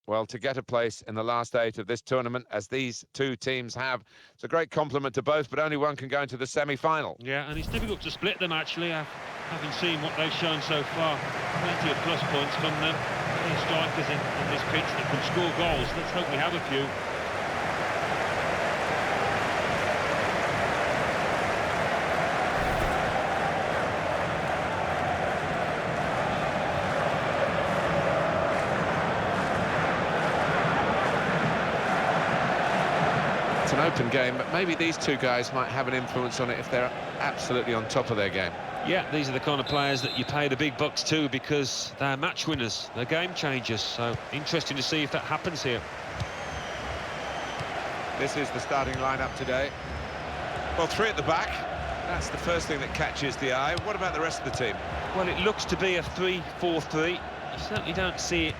Well, to get a place in the last 8 of this tournament, as these two teams have, it's a great compliment to both, but only one can go into the semi-final. Yeah, and it's difficult to split them, actually, having seen what they've shown so far. Plenty of plus points from them. Many strikers in this pitch that can score goals. Let's hope we have a few. An open game, but maybe these two guys might have an influence on it if they're absolutely on top of their game. Yeah, these are the kind of players that you pay the big bucks to because they're match winners, they're game changers, so interesting to see if that happens here. This is the starting lineup today. Well, 3 at the back, that's the first thing that catches the eye. What about the rest of the team? Well, it looks to be a 3-4-3. You certainly don't see it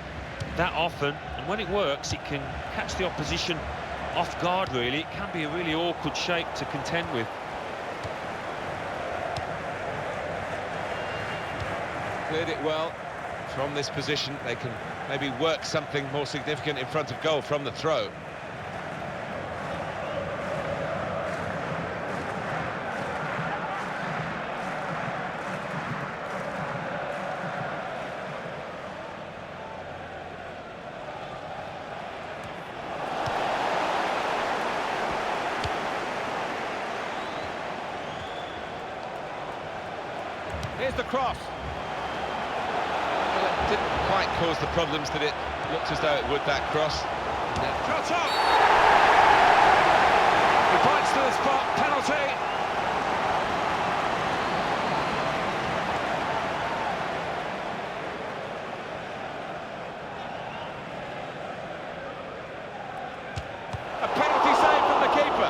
that often, and when it works, it can catch the opposition off guard, really. It can be a really awkward shape to contend with. Cleared it well from this position. They can maybe work something more significant in front of goal from the throw. Here's the cross. Well, it didn't quite cause the problems that it looked as though it would, that cross. Shot up! He points to the spot, penalty. A penalty save from the keeper.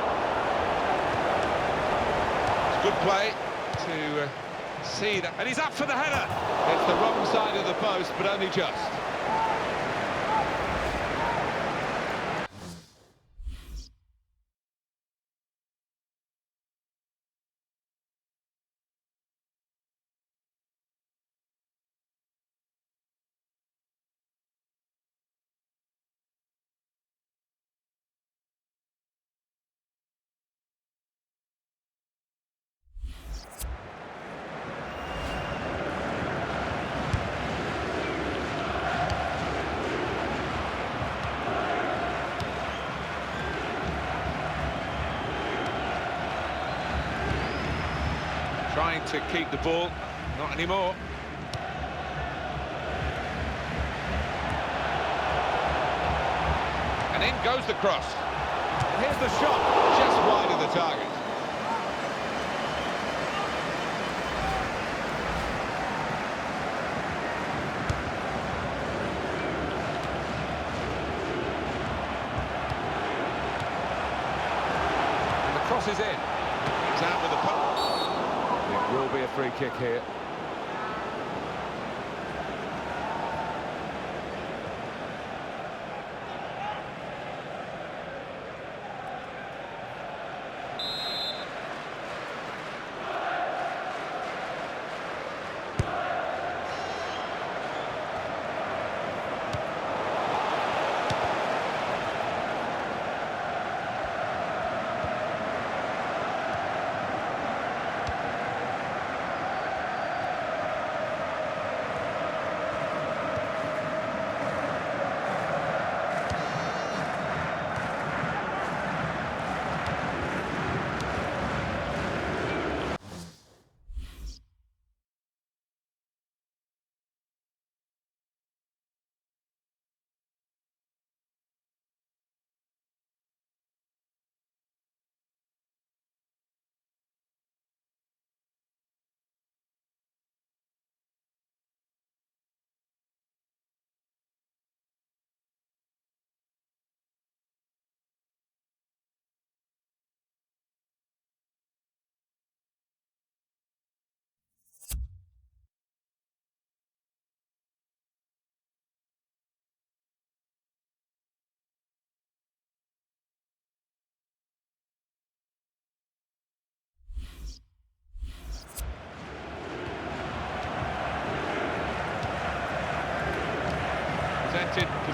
It's good play to see that, and he's up for the header. It's the wrong side of the post, but only just. Trying to keep the ball, not anymore. And in goes the cross. And here's the shot, just wide of the target. And the cross is in. He's out with the puck. It will be a free kick here.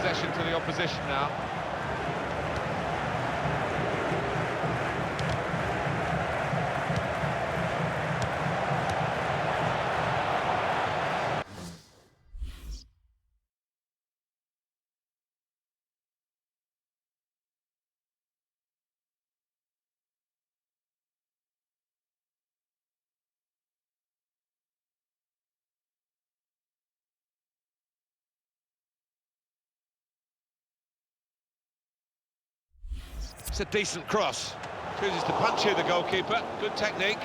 possession to the opposition now. It's a decent cross. Chooses to punch here, the goalkeeper. Good technique.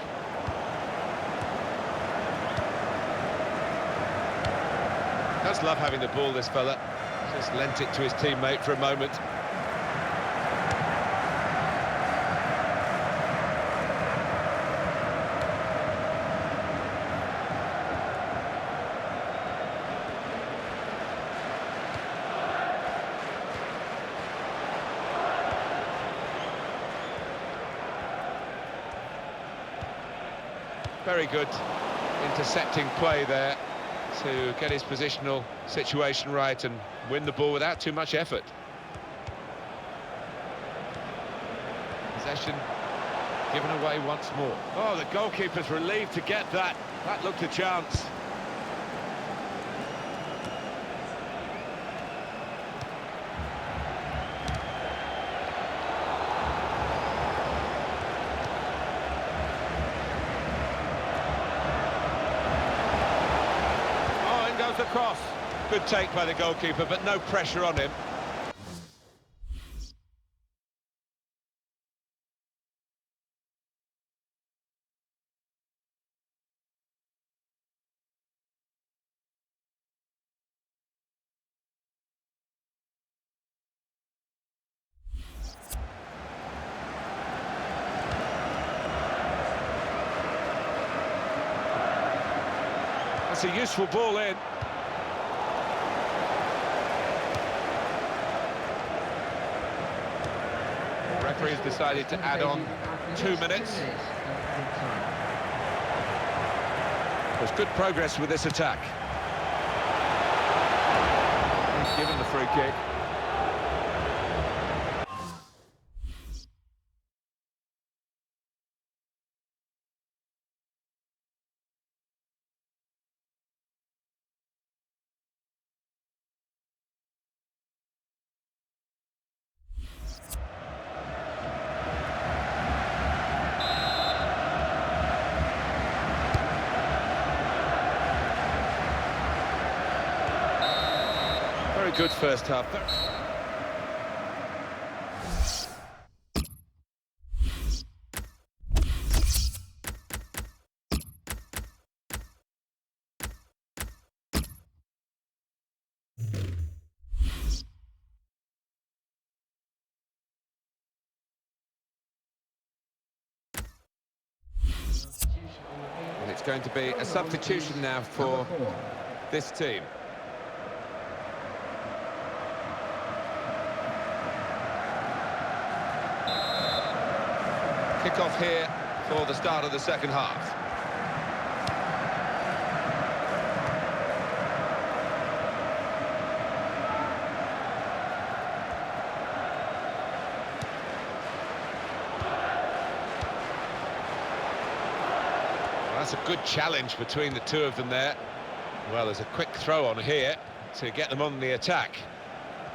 Does love having the ball, this fella. Just lent it to his teammate for a moment. Very good intercepting play there to get his positional situation right and win the ball without too much effort. Possession given away once more. Oh, the goalkeeper's relieved to get that. That looked a chance. The cross. Good take by the goalkeeper, but no pressure on him. That's a useful ball in. The referee has decided to add on 2 minutes. There's good progress with this attack. He's given the free kick. Very good first half. And it's going to be a substitution now for this team. Kick-off here for the start of the second half. Well, that's a good challenge between the two of them there. Well, there's a quick throw on here to get them on the attack.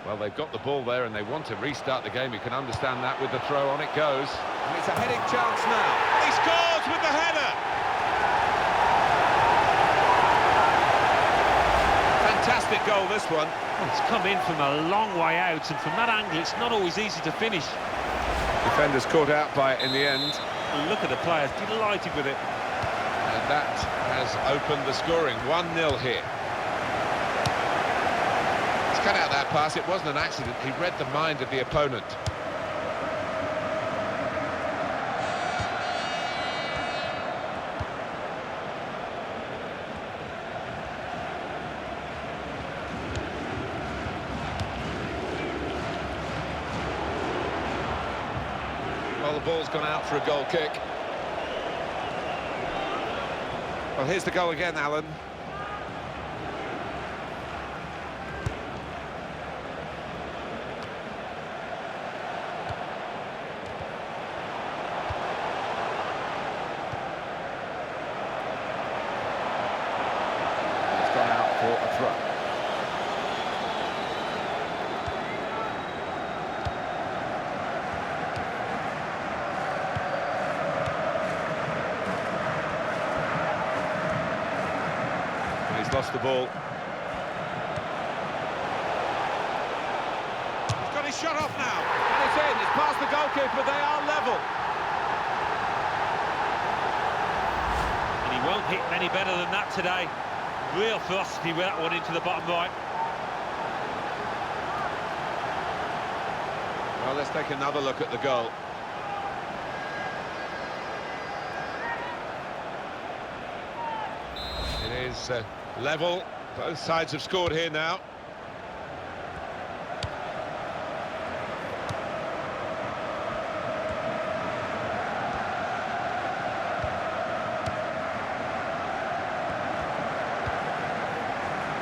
Well, they've got the ball there and they want to restart the game. You can understand that with the throw. On it goes. And it's a heading chance now. He scores with the header! Fantastic goal, this one. Well, it's come in from a long way out, and from that angle, it's not always easy to finish. Defenders caught out by it in the end. Look at the players, delighted with it. And that has opened the scoring. 1-0 here. Cut out that pass. It wasn't an accident. He read the mind of the opponent. Well, the ball's gone out for a goal kick. Well, here's the goal again, Alan. lost the ball. He's got his shot off now, and it's in. It's past the goalkeeper. They are level. And he won't hit any better than that today. Real ferocity with that one into the bottom right. Well, let's take another look at the goal. It is level. Both sides have scored here now.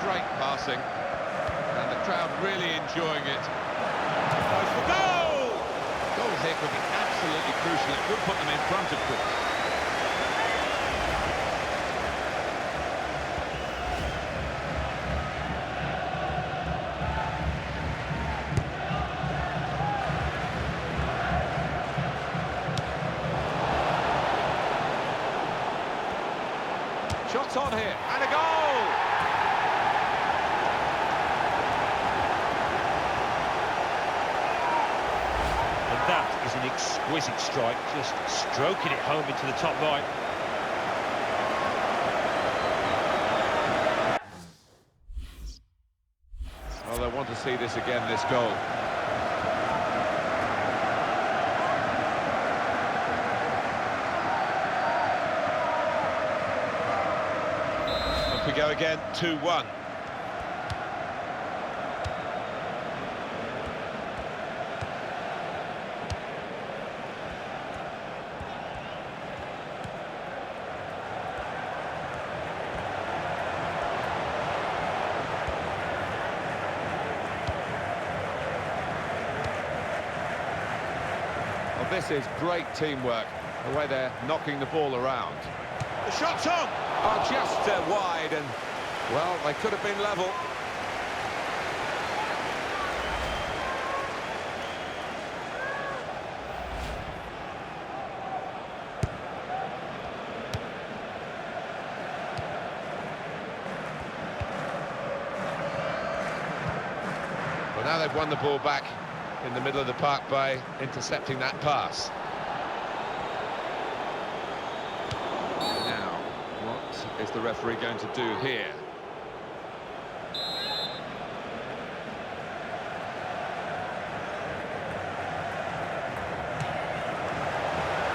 Great passing, and the crowd really enjoying it. Goes for goal! Goals here could be absolutely crucial. It could put them in front, of course. Shots on here, and a goal! And that is an exquisite strike, just stroking it home into the top right. Well, they want to see this again, this goal. Up we go again, 2-1. Well, this is great teamwork, the way they're knocking the ball around. The shot's on! Oh, just wide, and, well, they could have been level. Well, now they've won the ball back in the middle of the park by intercepting that pass. Now, what is the referee going to do here?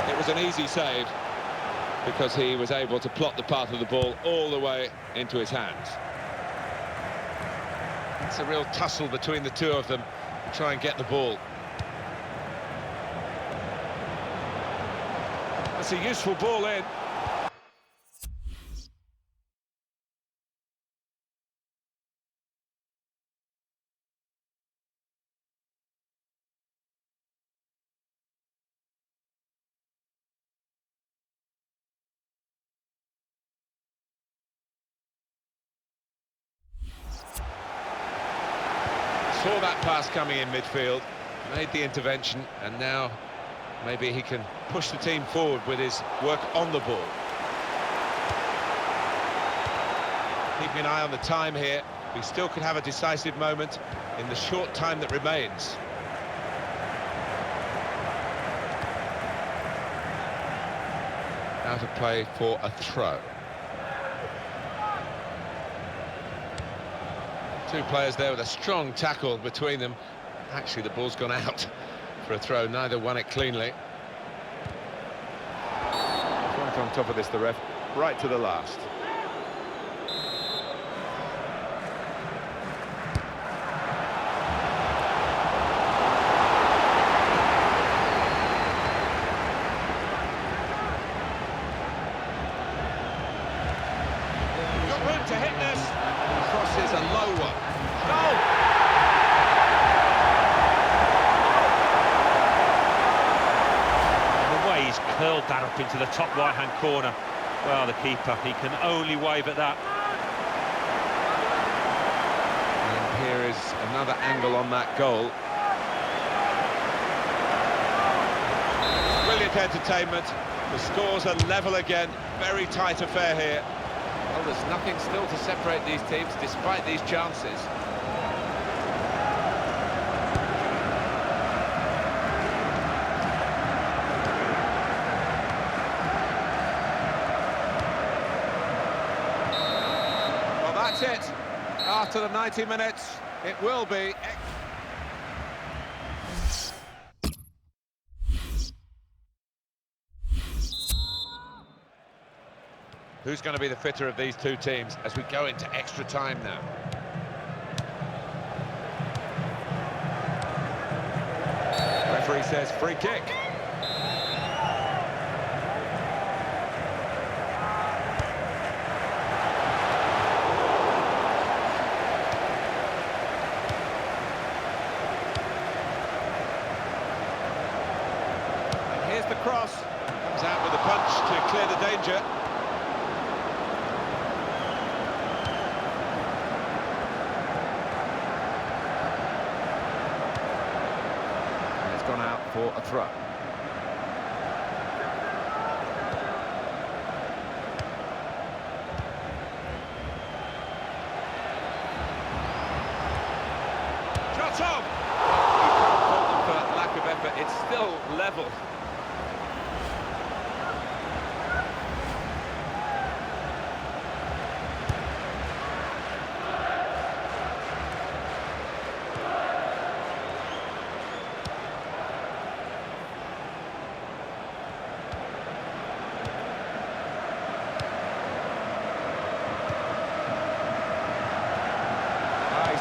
It was an easy save because he was able to plot the path of the ball all the way into his hands. It's a real tussle between the two of them to try and get the ball. That's a useful ball in. Saw that pass coming in midfield, made the intervention, and now maybe he can push the team forward with his work on the ball. Keeping an eye on the time here, we still could have a decisive moment in the short time that remains. Now to play for a throw. Two players there with a strong tackle between them. Actually, the ball's gone out for a throw. Neither won it cleanly. Right on top of this, the ref, right to the last. Got room to hit this. Crosses a low one. Goal! The way he's curled that up into the top right-hand corner. Well, the keeper, he can only wave at that. And here is another angle on that goal. Brilliant entertainment. The scores are level again. Very tight affair here. Well, Well, there's nothing still to separate these teams despite these chances. Well, that's it. After the 90 minutes, it will be... Who's going to be the fitter of these two teams as we go into extra time now? Referee says free kick. And here's the cross. Comes out with a punch to clear the danger. Gone out for a throw. Shot on! You can't fault them for lack of effort. It's still level.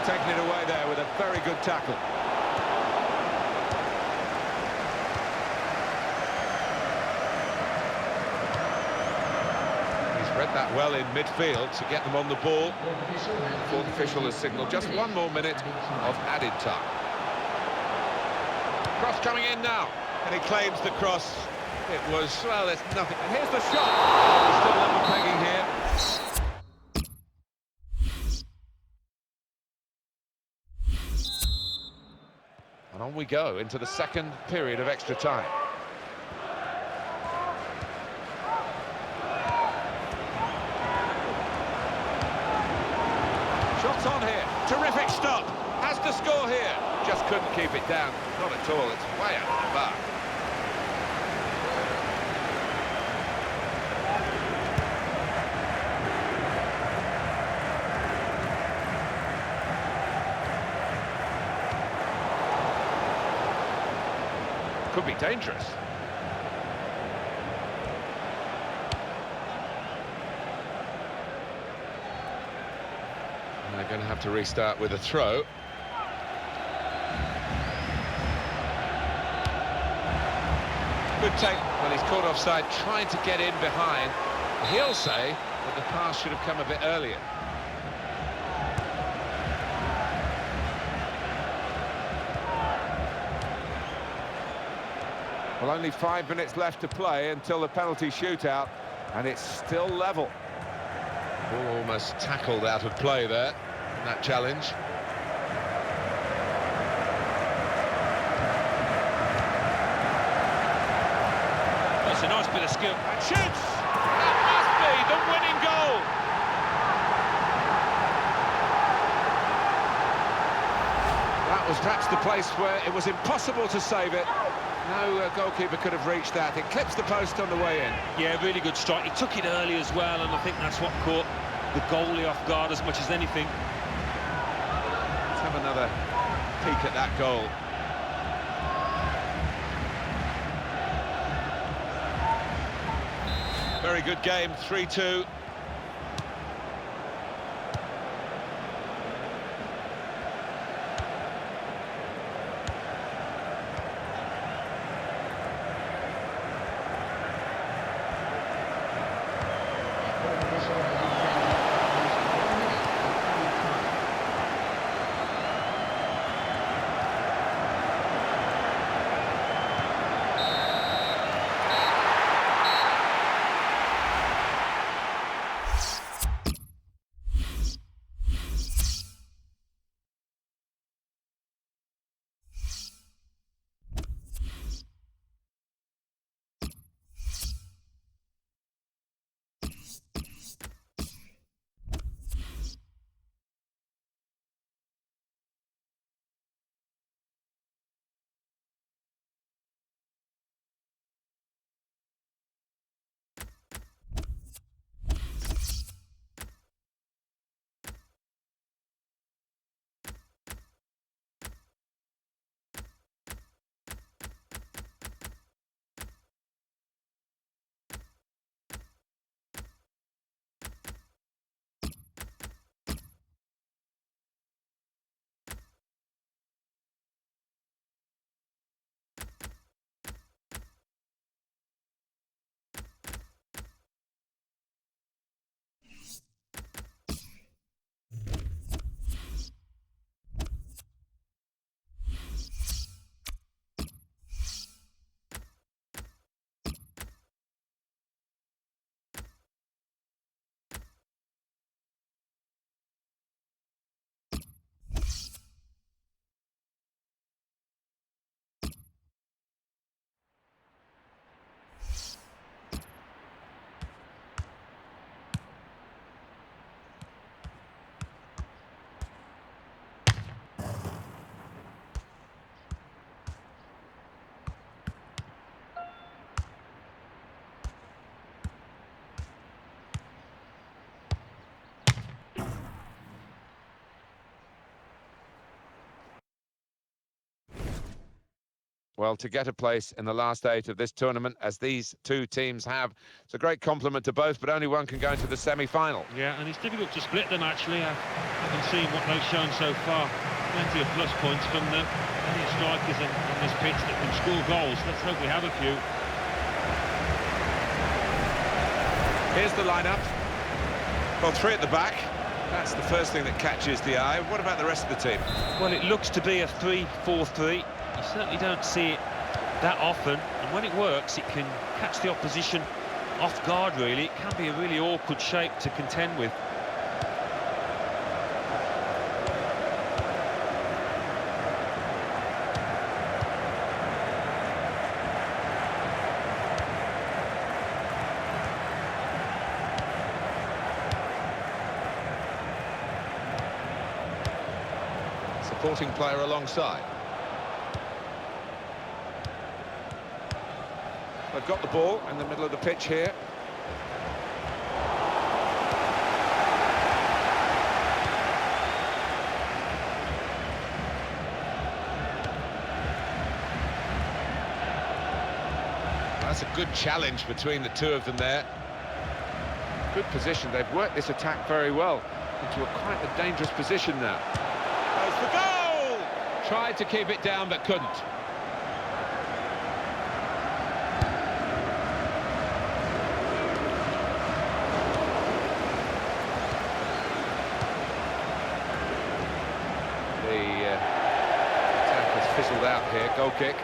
Taking it away there with a very good tackle. He's read that well in midfield to get them on the ball. The fourth official has signalled just one more minute of added time. Cross coming in now, and he claims the cross. It was, well, there's nothing. And here's the shot. He's still level pegging here. And on we go into the second period of extra time. Shots on here. Terrific stop. Has to score here. Just couldn't keep it down. Not at all. It's way out of the bar. Could be dangerous. And they're going to have to restart with a throw. Good take when he's caught offside, trying to get in behind. He'll say that the pass should have come a bit earlier. Well, only 5 minutes left to play until the penalty shootout, and it's still level. Ball almost tackled out of play there in that challenge. That's a nice bit of skill. And shoots! That must be the winning goal! That was perhaps the place where it was impossible to save it. No goalkeeper could have reached that. It clips the post on the way in. Yeah, really good strike. He took it early as well, and I think that's what caught the goalie off guard as much as anything. Let's have another peek at that goal. Very good game, 3-2. Well, to get a place in the last 8 of this tournament, as these two teams have, it's a great compliment to both, but only one can go into the semi-final. Yeah, and it's difficult to split them, actually. I haven't seen what they've shown so far. Plenty of plus points from them. Plenty of strikers on this pitch that can score goals. Let's hope we have a few. Here's the lineup. Well, 3 at the back. That's the first thing that catches the eye. What about the rest of the team? Well, it looks to be a 3-4-3. You certainly don't see it that often, and when it works, it can catch the opposition off guard, really. It can be a really awkward shape to contend with. Supporting player alongside. They've got the ball in the middle of the pitch here. That's a good challenge between the two of them there. Good position. They've worked this attack very well into quite a dangerous position now. Goes for goal! Tried to keep it down but couldn't. The attack has fizzled out here. Goal kick.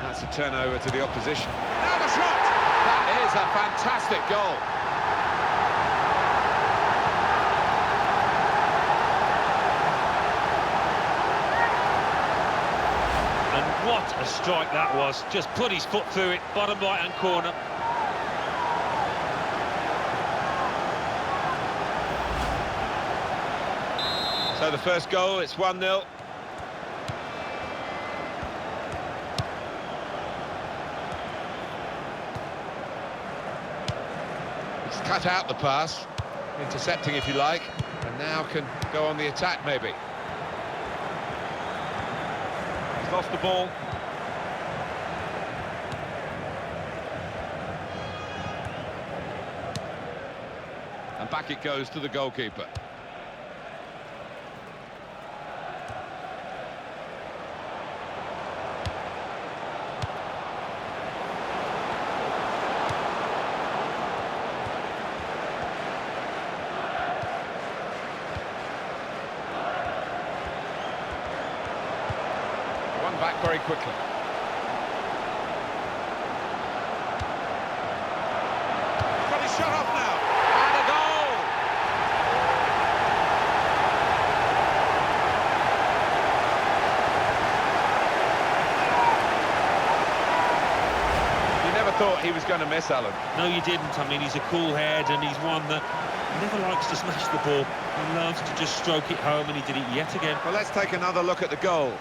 That's a turnover to the opposition. Now the shot! That is a fantastic goal. And what a strike that was. Just put his foot through it, bottom right-hand corner. So the first goal, it's 1-0. He's cut out the pass, intercepting if you like, and now can go on the attack maybe. He's lost the ball. And back it goes to the goalkeeper. Back very quickly. Got his shot off now, and a goal! You never thought he was going to miss, Alan. No, you didn't. I mean, he's a cool head, and he's one that never likes to smash the ball. He loves to just stroke it home, and he did it yet again. Well, let's take another look at the goal.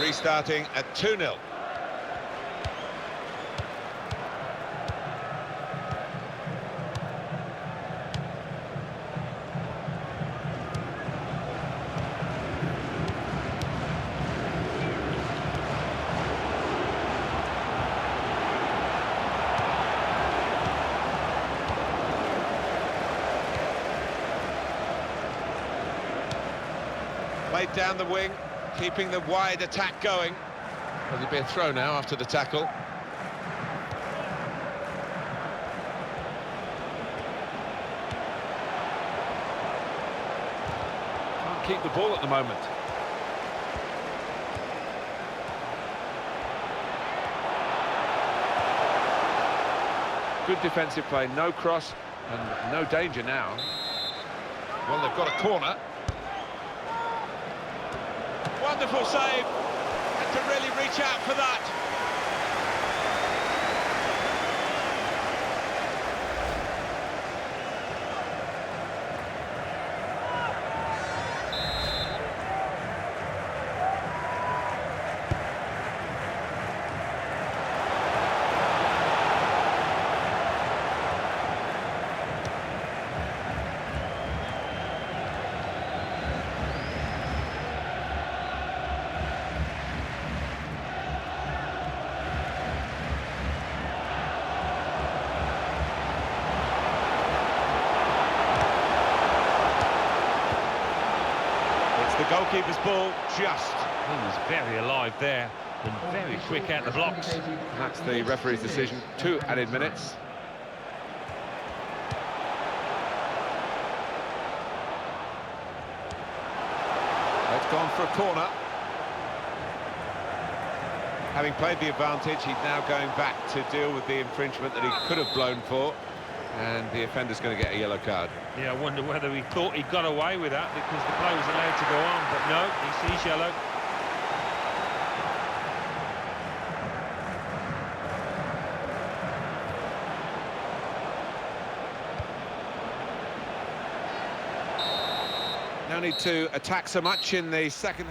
Restarting at 2-0. Played down the wing, keeping the wide attack going. Well, there'll be a throw now after the tackle. Can't keep the ball at the moment. Good defensive play, no cross, And no danger now. Well, they've got a corner. Wonderful save. Had to really reach out for that. The goalkeeper's ball, just. He was very alive there and very quick out the blocks. That's the referee's decision. 2 added minutes. It's gone for a corner. Having played the advantage, he's now going back to deal with the infringement that he could have blown for. And the offender's going to get a yellow card. Yeah, I wonder whether he thought he got away with that because the play was allowed to go on, but no, he sees yellow. No need to attack so much in the second.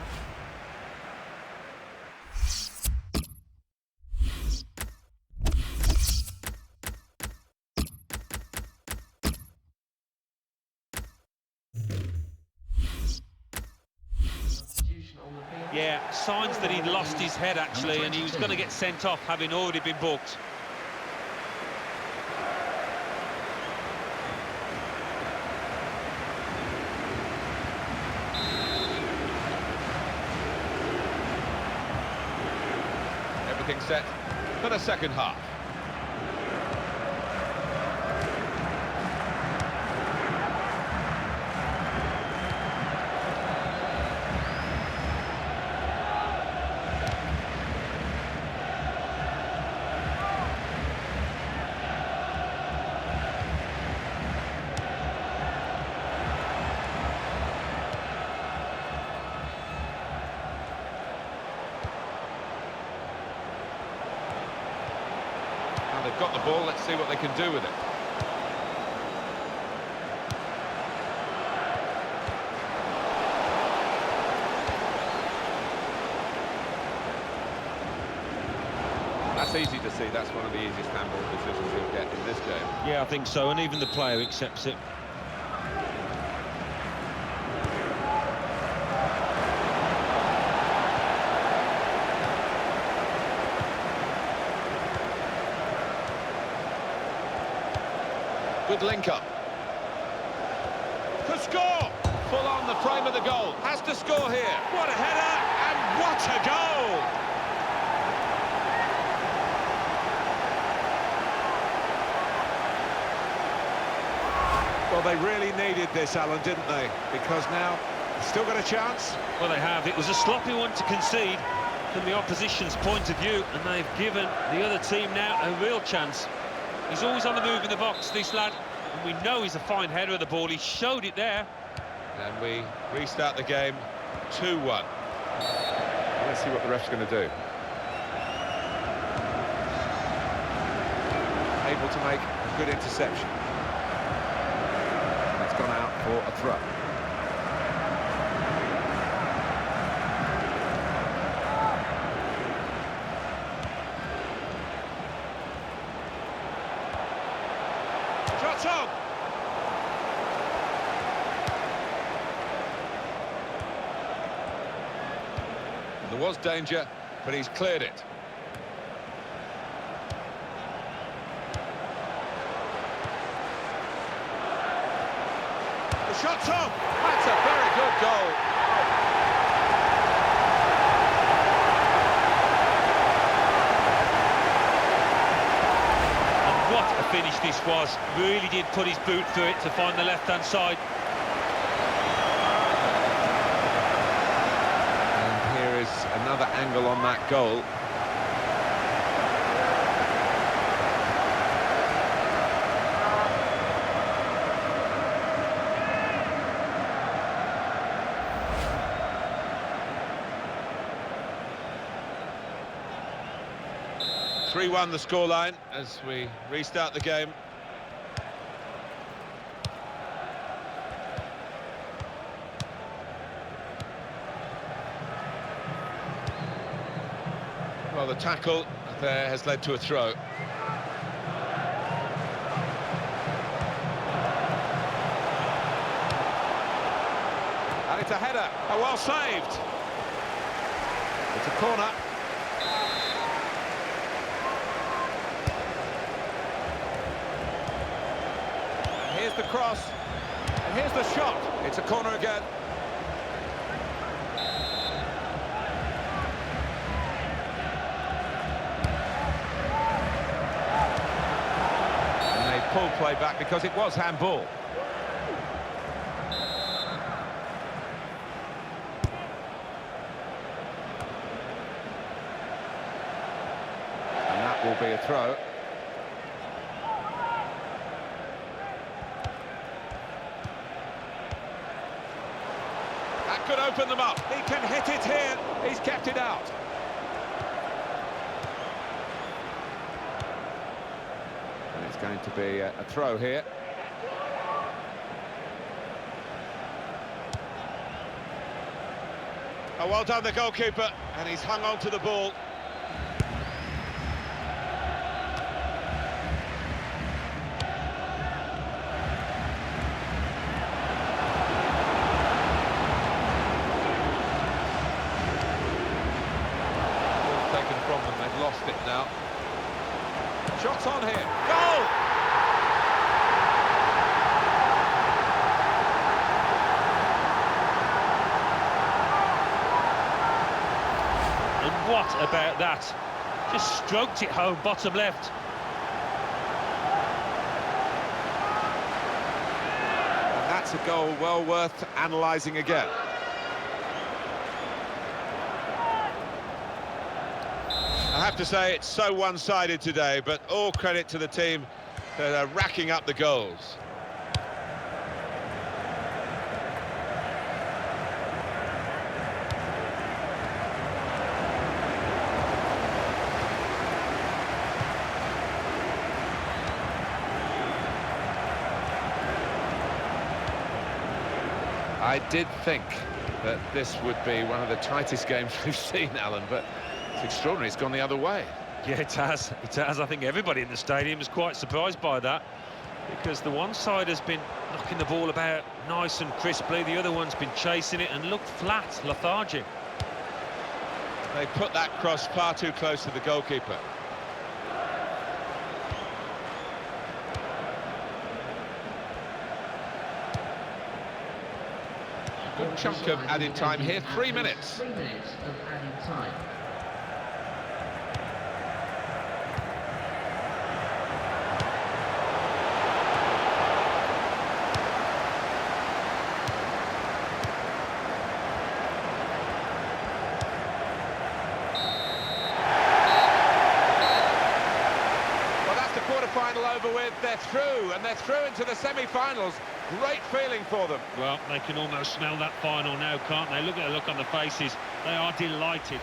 Yeah, signs that he'd lost his head actually, and he was going to get sent off having already been booked. Everything set for the second half. They've got the ball, let's see what they can do with it. That's easy to see, that's one of the easiest handball decisions you'll get in this game. Yeah, I think so, and even the player accepts it. Good link up. To score! Full on the frame of the goal. Has to score here. What a header and what a goal! Well, they really needed this, Alan, didn't they? Because now they've still got a chance. Well, they have. It was a sloppy one to concede from the opposition's point of view, and they've given the other team now a real chance. He's always on the move in the box, this lad, and we know he's a fine header of the ball. He showed it there. And we restart the game 2-1. Let's see what the ref's going to do. Able to make a good interception. That's gone out for a throw. Shots on! There was danger, but he's cleared it. The shot's on! That's a very good goal. And what a finish this was. Really did put his boot through it to find the left-hand side. And here is another angle on that goal. 3-1 the scoreline as we restart the game. Well, the tackle there has led to a throw. And it's a header. Oh, well saved. It's a corner. And here's the cross. And here's the shot. It's a corner again. And they pull play back because it was handball. Will be a throw. That could open them up. He can hit it here. He's kept it out. And it's going to be a throw here. Oh, well done the goalkeeper, and he's hung on to the ball. From them, they've lost it now. Shots on here. Goal! And what about that? Just stroked it home, bottom left. And that's a goal well worth analysing again. I have to say, it's so one-sided today, but all credit to the team that are racking up the goals. I did think that this would be one of the tightest games we've seen, Alan, but it's extraordinary, it's gone the other way. Yeah, it has. It has. I think everybody in the stadium is quite surprised by that, because the one side has been knocking the ball about nice and crisply, the other one's been chasing it and looked flat, lethargic. They put that cross far too close to the goalkeeper. Good chunk of added time here, 3 minutes. 3 minutes of added time. Final over with, they're through, and they're through into the semi-finals. Great feeling for them. Well, they can almost smell that final now, can't they? Look at the look on the faces. They are delighted.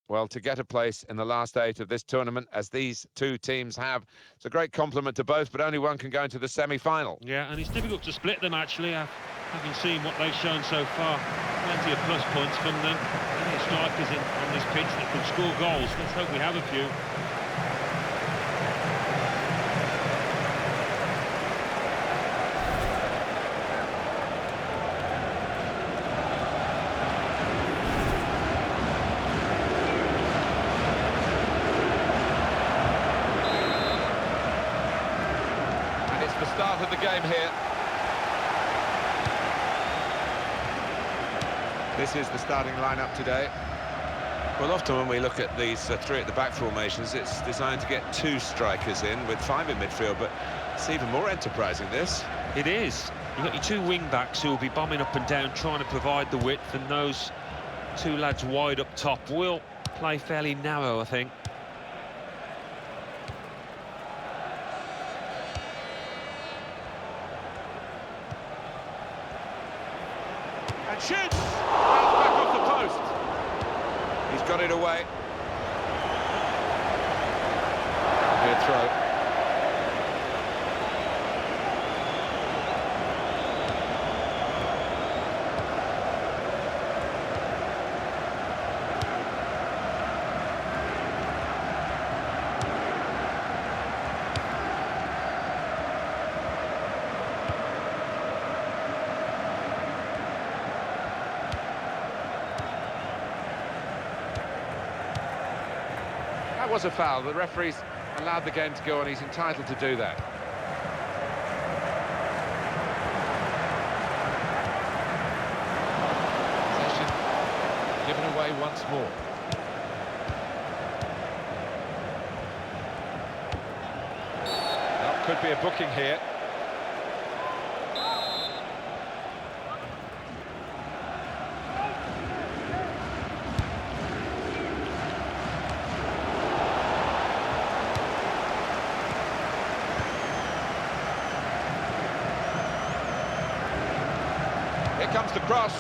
Well, to get a place in the last 8 of this tournament, as these two teams have, it's a great compliment to both, but only one can go into the semi-final. Yeah, and it's difficult to split them, actually, having seen what they've shown so far. Plenty of plus points from them. Plenty of strikers on this pitch that can score goals. Let's hope we have a few. The start of the game here. This is the starting lineup today. Well, often when we look at these three at the back formations, it's designed to get 2 strikers in with 5 in midfield, but it's even more enterprising, this. It is. You've got your 2 wing-backs who will be bombing up and down, trying to provide the width, and those 2 lads wide up top will play fairly narrow, I think. And shoots! Back off the post. He's got it away. Good throw. That was a foul. The referee's allowed the game to go on. He's entitled to do that. Possession given away once more. Well, could be a booking here. Here comes the cross.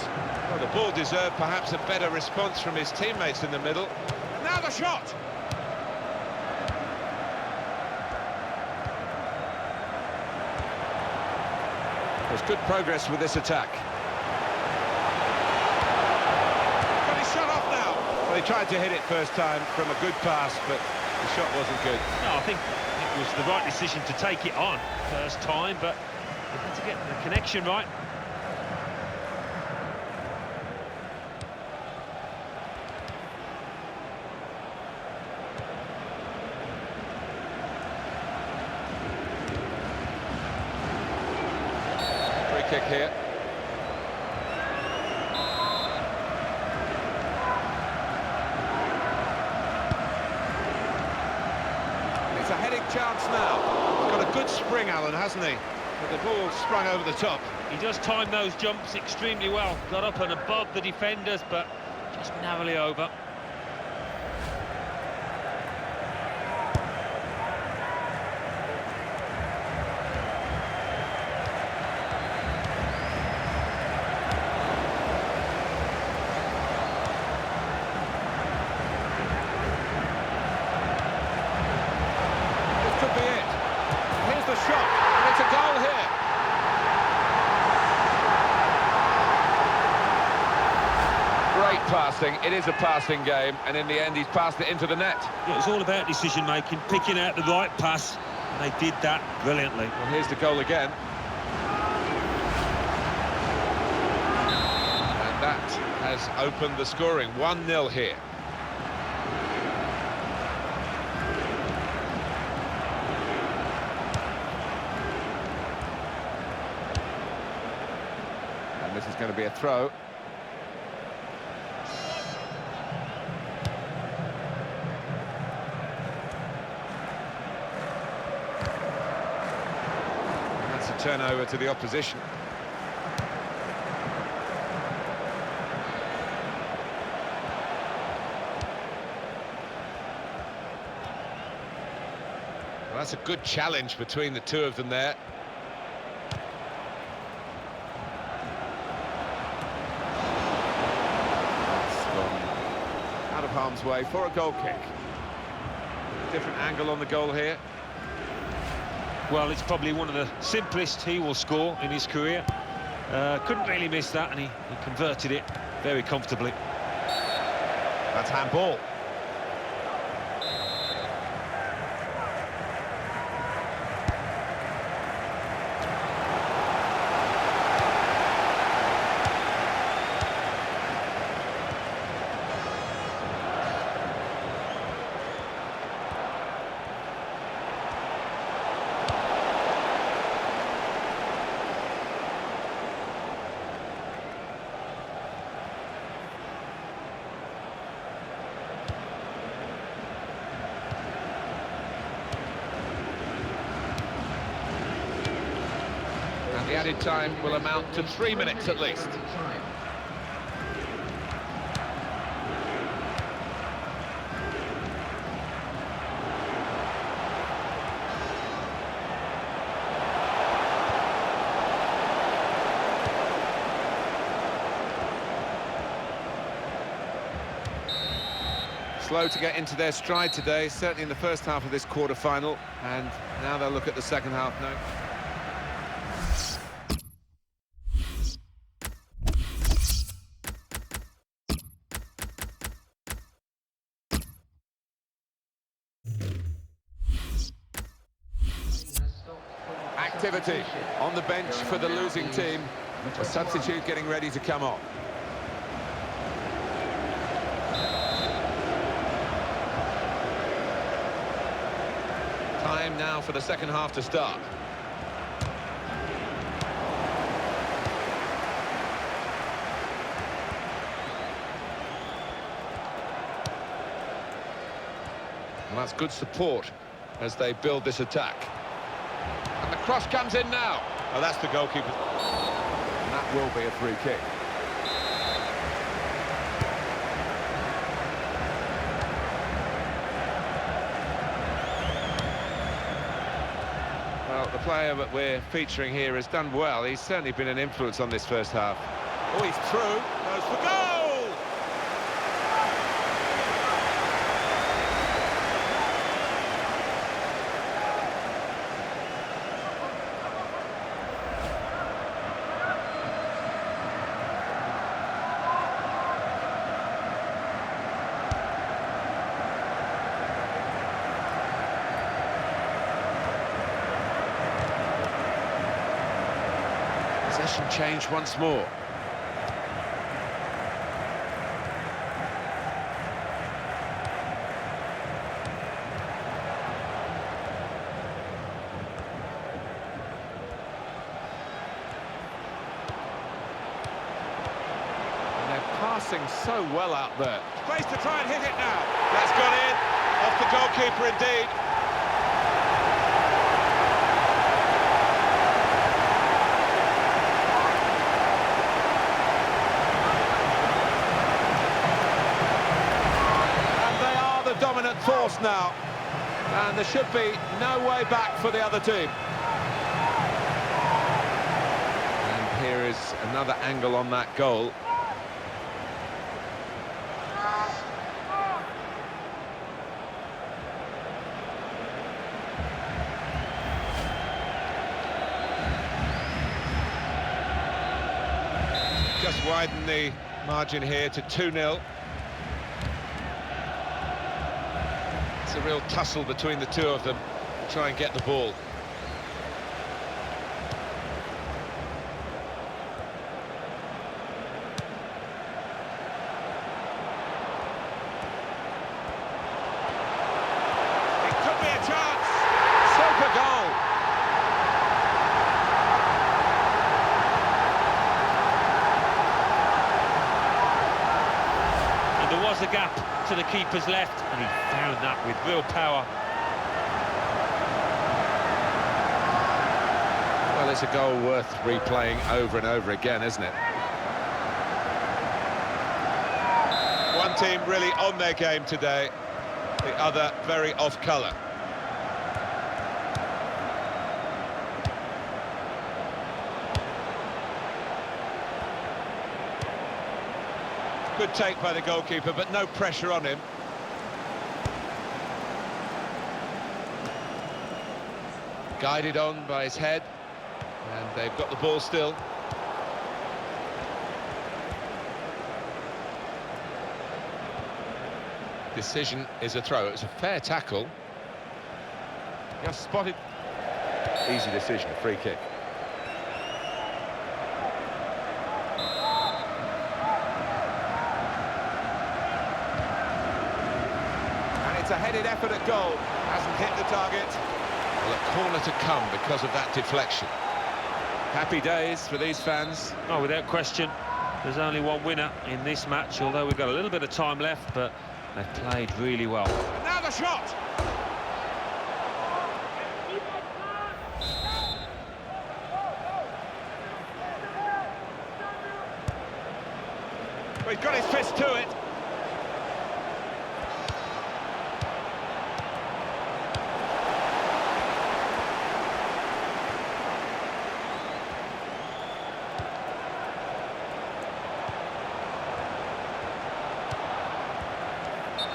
Well, the ball deserved perhaps a better response from his teammates in the middle. And now the shot! There's good progress with this attack. Got his shot off now. Well, he tried to hit it first time from a good pass, but the shot wasn't good. No, I think it was the right decision to take it on first time, but you had to get the connection right. Kick here. It's a heading chance now. He's got a good spring, Alan, hasn't he? But the ball sprung over the top. He does time those jumps extremely well. Got up and above the defenders, but just narrowly over. Could be it. Here's the shot, and it's a goal here. Great passing. It is a passing game, and in the end, he's passed it into the net. Yeah, it's all about decision-making, picking out the right pass, and they did that brilliantly. Well, here's the goal again. And that has opened the scoring. 1-0 here. This is going to be a throw. And that's a turnover to the opposition. Well, that's a good challenge between the two of them there. Out of harm's way for a goal kick. Different angle on the goal here. Well, it's probably one of the simplest he will score in his career. Couldn't really miss that, and he converted it very comfortably. That's handball. The added time will amount to 3 minutes at least. Slow to get into their stride today, certainly in the first half of this quarter-final, and now they'll look at the second half now. Activity on the bench for the losing team. A substitute getting ready to come on. Time now for the second half to start. Well, that's good support as they build this attack. And the cross comes in now. Oh, that's the goalkeeper. And that will be a free kick. Well, the player that we're featuring here has done well. He's certainly been an influence on this first half. Oh, he's through. Goes for goal! Possession change once more. And they're passing so well out there. Space to try and hit it now. That's gone in. Off the goalkeeper indeed. Dominant force now, and there should be no way back for the other team. And here is another angle on that goal. Just widen the margin here to 2-0. It's a real tussle between the two of them to try and get the ball. It could be a chance. Super goal. And there was a gap to the keeper's left, and he found that with real power. Well, it's a goal worth replaying over and over again, isn't it? One team really on their game today, the other very off colour. Good take by the goalkeeper, but no pressure on him. guided on by his head, and they've got the ball still. Decision is a throw. It was a fair tackle. Just spotted. Easy decision, free kick. And it's a headed effort at goal. Hasn't hit the target. Well, a corner to come because of that deflection. Happy days for these fans. Oh, without question, there's only one winner in this match, although we've got a little bit of time left, but they've played really well. And now the shot! Well, he's got his fist to it.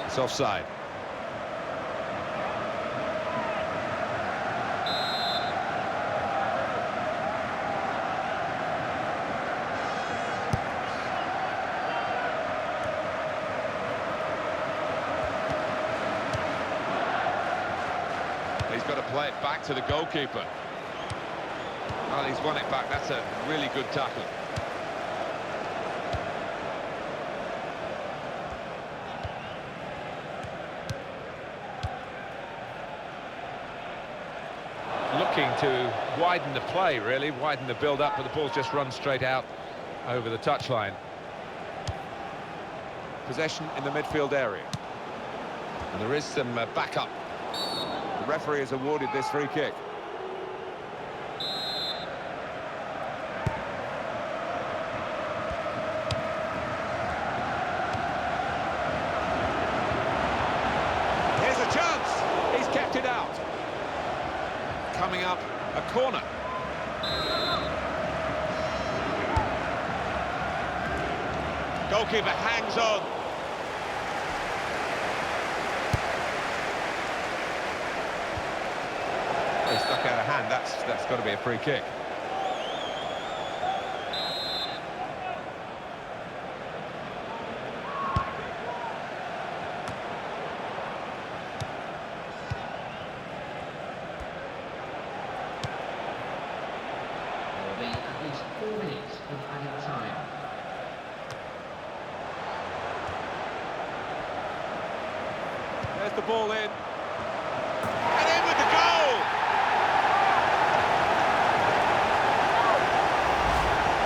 It's offside. He's got to play it back to the goalkeeper. Well, he's won it back. That's a really good tackle. Looking to widen the play, really, widen the build-up, but the ball's just run straight out over the touchline. Possession in the midfield area. And there is some backup. The referee has awarded this free kick. Here's a chance! He's kept it out. Coming up, a corner. Goalkeeper hangs on. He stuck out a hand. That's got to be a free kick. At least 4 minutes of added time. There's the ball in. And in with the goal!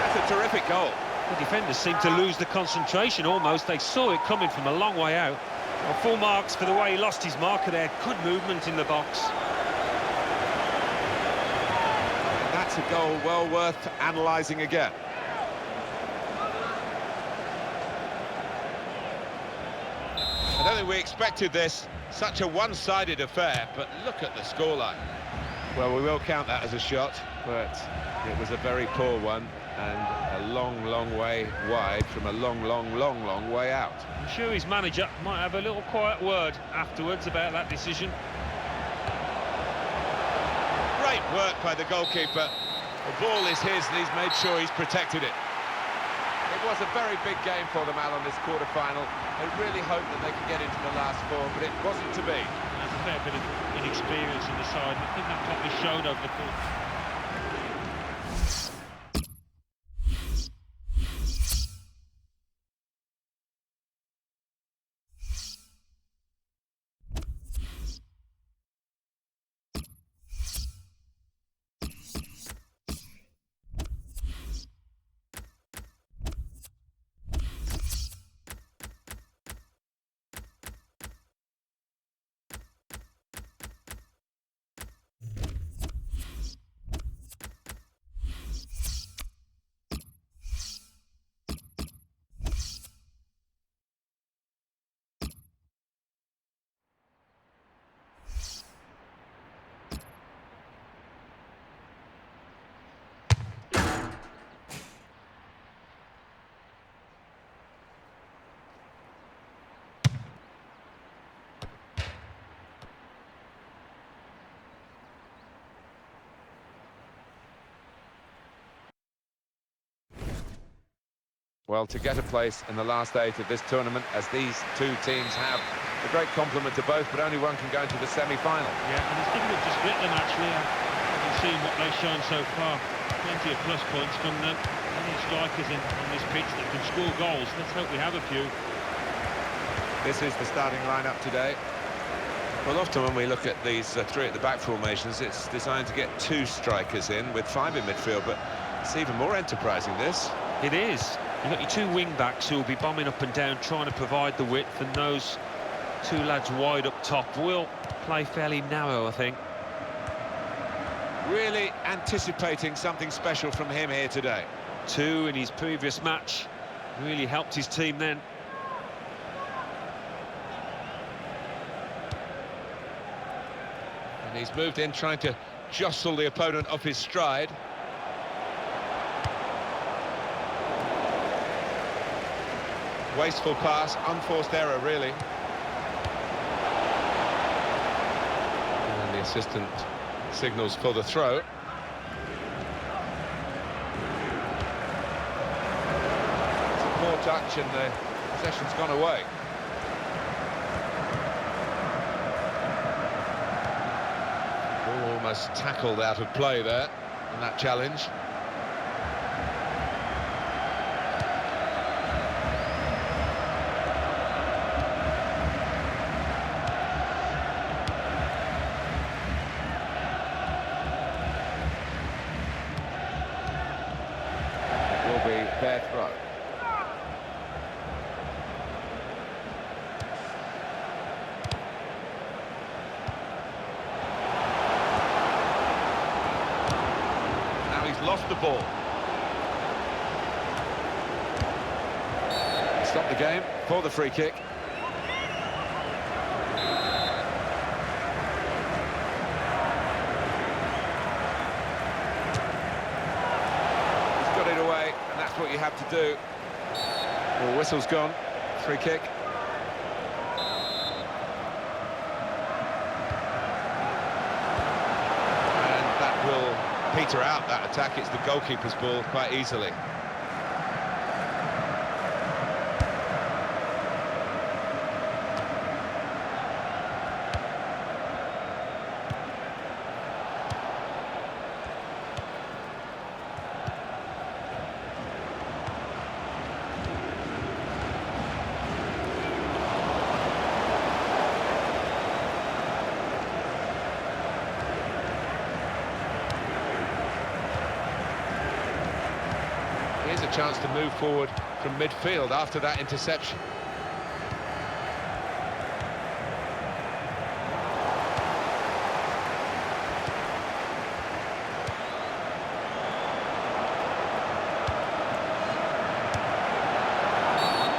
That's a terrific goal. The defenders seem to lose the concentration almost. They saw it coming from a long way out. Well, full marks for the way he lost his marker there. Good movement in the box. That's a goal well worth analysing again. I don't think we expected this, such a one-sided affair, but look at the scoreline. Well, we will count that as a shot, but it was a very poor one, and a long, long way wide from a long, long, long, long way out. I'm sure his manager might have a little quiet word afterwards about that decision. Great work by the goalkeeper. The ball is his, and he's made sure he's protected it. It was a very big game for them, Al, on this quarter-final. They really hoped that they could get into the last four, but it wasn't to be. There's a fair bit of inexperience in the side. I think that probably showed over the course. Well, to get a place in the last 8 of this tournament, as these two teams have, a great compliment to both, but only one can go into the semi-final. Yeah, and it's difficult to split them, actually. Having seen what they've shown so far, plenty of plus points from them. Plenty of strikers on this pitch that can score goals. Let's hope we have a few. This is the starting lineup today. Well, often when we look at these three at the back formations, it's designed to get 2 strikers in with 5 in midfield, but it's even more enterprising, this. It is. You've got your 2 wing-backs who will be bombing up and down, trying to provide the width, and those 2 lads wide up top will play fairly narrow, I think. Really anticipating something special from him here today. 2 in his previous match. Really helped his team then. And he's moved in trying to jostle the opponent off his stride. Wasteful pass, unforced error, really. And the assistant signals for the throw. It's a poor touch and the possession's gone away. Ball almost tackled out of play there in that challenge. Fair throw. Now he's lost the ball. Stop the game for the free kick. What you have to do. Well, whistle's gone. Free kick. And that will peter out that attack. It's the goalkeeper's ball quite easily. Here's a chance to move forward from midfield after that interception.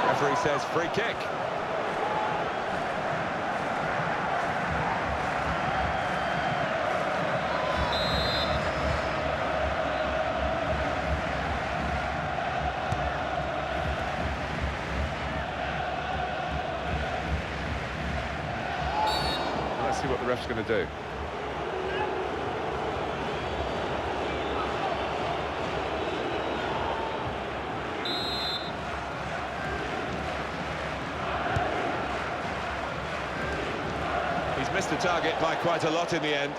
Referee says free kick. Let's see what the ref's going to do. He's missed the target by quite a lot in the end.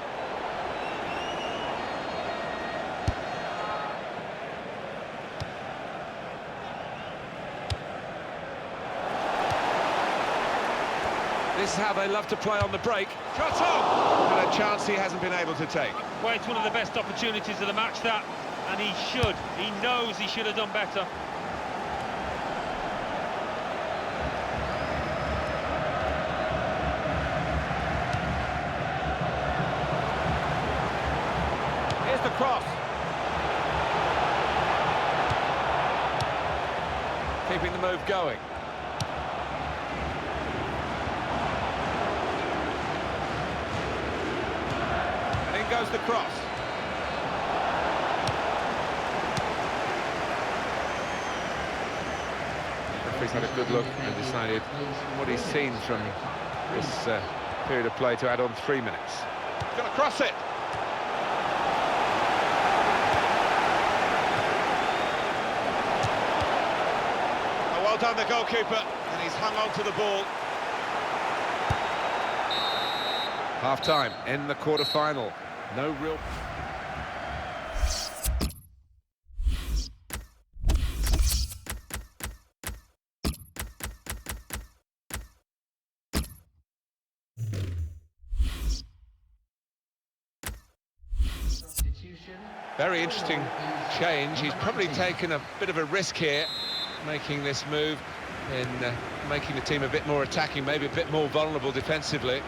This is how they love to play on the break. Shot on! And a chance he hasn't been able to take. Well, it's one of the best opportunities of the match, that. And he knows he should have done better. Here's the cross. Keeping the move going. Goes the cross. The referee's had a good look and decided what he's seen from this period of play to add on 3 minutes. He's going to cross it. done, the goalkeeper, and he's hung on to the ball. Half-time in the quarter-final. No real... Substitution. Very interesting change. He's probably taken a bit of a risk here, making this move in making the team a bit more attacking, maybe a bit more vulnerable defensively.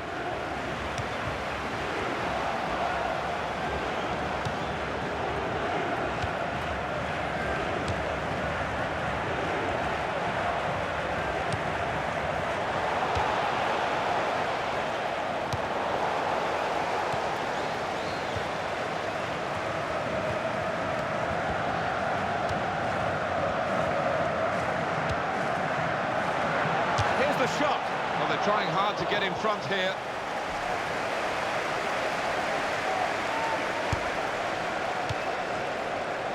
The shot. Well, they're trying hard to get in front here.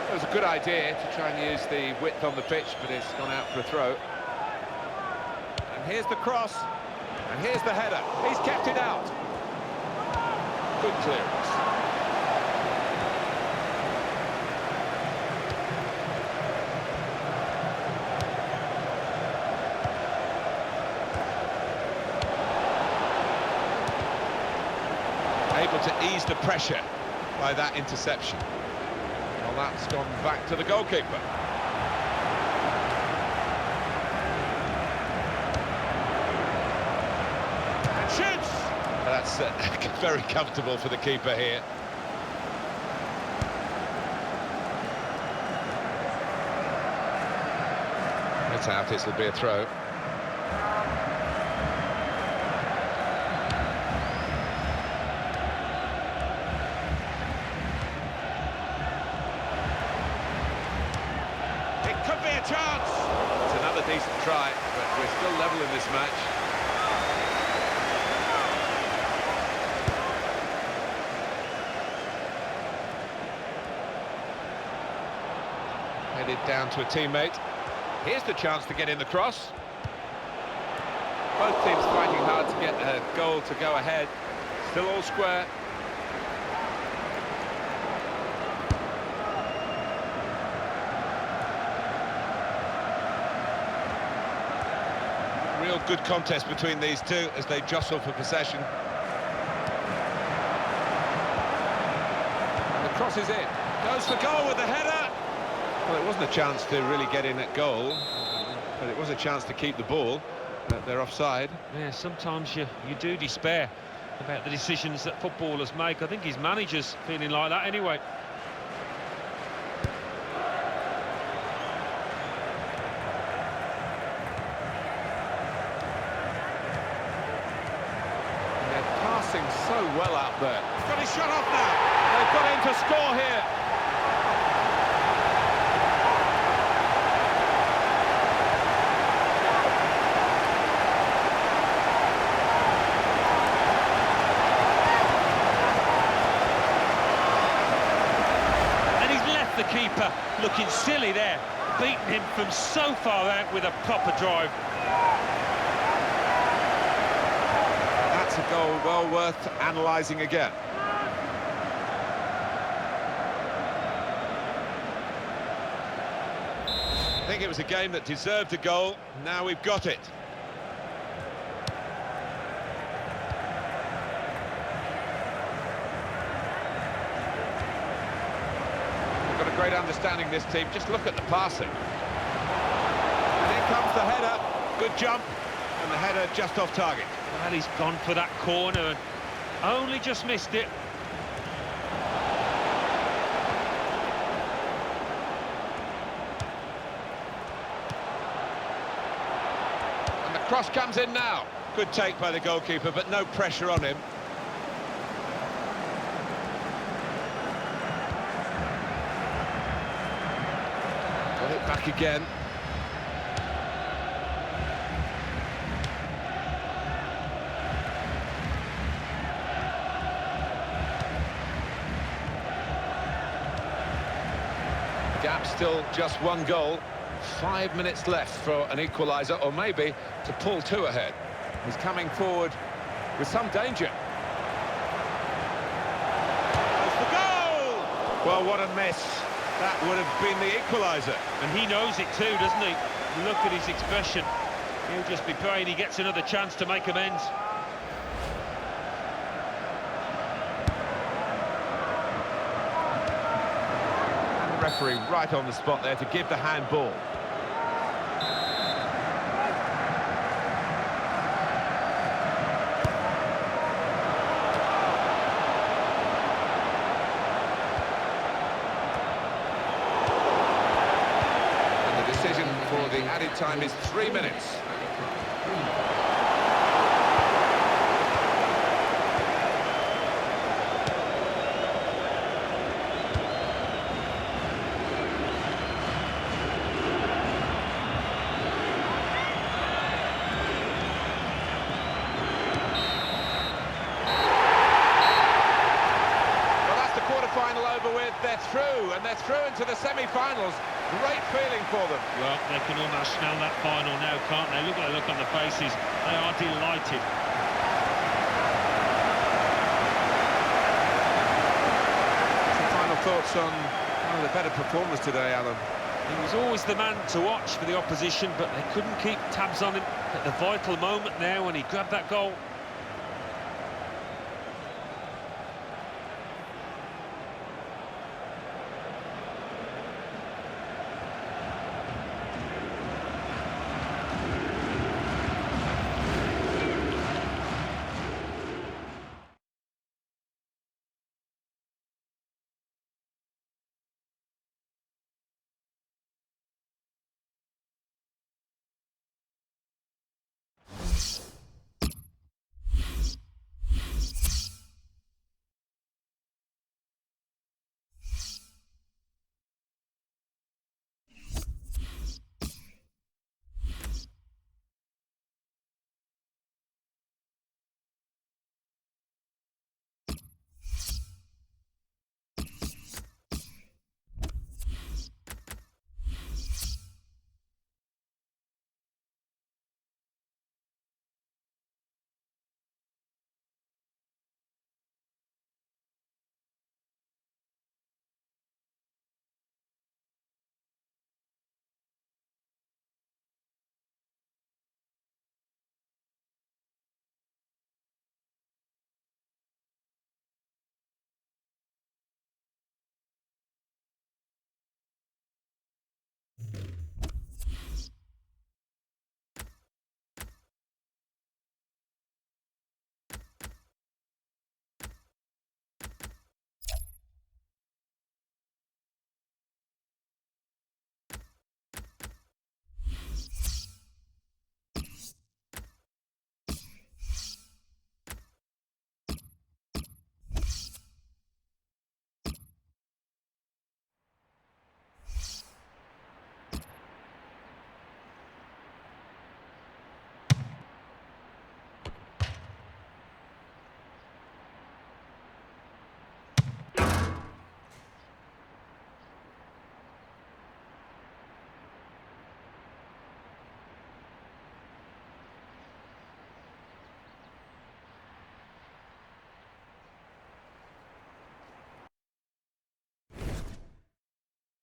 It was a good idea to try and use the width on the pitch, but it's gone out for a throw. And here's the cross, and here's the header. He's kept it out. Good clearance. Able to ease the pressure by that interception. Well, that's gone back to the goalkeeper. And shoots! That's very comfortable for the keeper here. It's out, this will be a throw. Could be a chance. It's another decent try, but we're still level in this match. Headed down to a teammate. Here's the chance to get in the cross. Both teams fighting hard to get a goal to go ahead. Still all square. Real good contest between these two as they jostle for possession. And the cross is in. Goes for goal with the header. Well, it wasn't a chance to really get in at goal, but it was a chance to keep the ball. But they're offside. Yeah, sometimes you do despair about the decisions that footballers make. I think his manager's feeling like that anyway. So well out there. He's got his shot off now. They've got him to score here. And he's left the keeper looking silly there, beating him from so far out with a proper drive. A goal well worth analysing again. I think it was a game that deserved a goal. Now we've got it. They've got a great understanding, this team. Just look at the passing. And in comes the header. Good jump. And the header just off target. Well, he's gone for that corner and only just missed it. And the cross comes in now. Good take by the goalkeeper, but no pressure on him. Got it back again. Gap still just one goal. 5 minutes left for an equaliser, or maybe to pull two ahead. He's coming forward with some danger. That's the goal! Well, what a miss. That would have been the equaliser. And he knows it too, doesn't he? Look at his expression. He'll just be praying he gets another chance to make amends. And the referee right on the spot there to give the handball. Decision for the added time is 3 minutes. Well, that's the quarter-final over with. They're through, and they're through into the semi-finals. Great feeling for them. Well, they can almost smell that final now, can't they? Look at the look on the faces. They are delighted. Some final thoughts on one of the better performers today, Alan? He was always the man to watch for the opposition, but they couldn't keep tabs on him at the vital moment now when he grabbed that goal.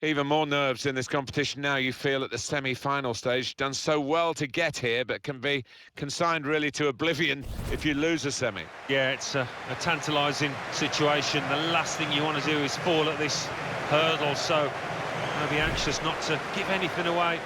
Even more nerves in this competition now, you feel, at the semi-final stage. Done so well to get here, but can be consigned really to oblivion if you lose a semi. Yeah, it's a tantalising situation. The last thing you want to do is fall at this hurdle, so I'll be anxious not to give anything away.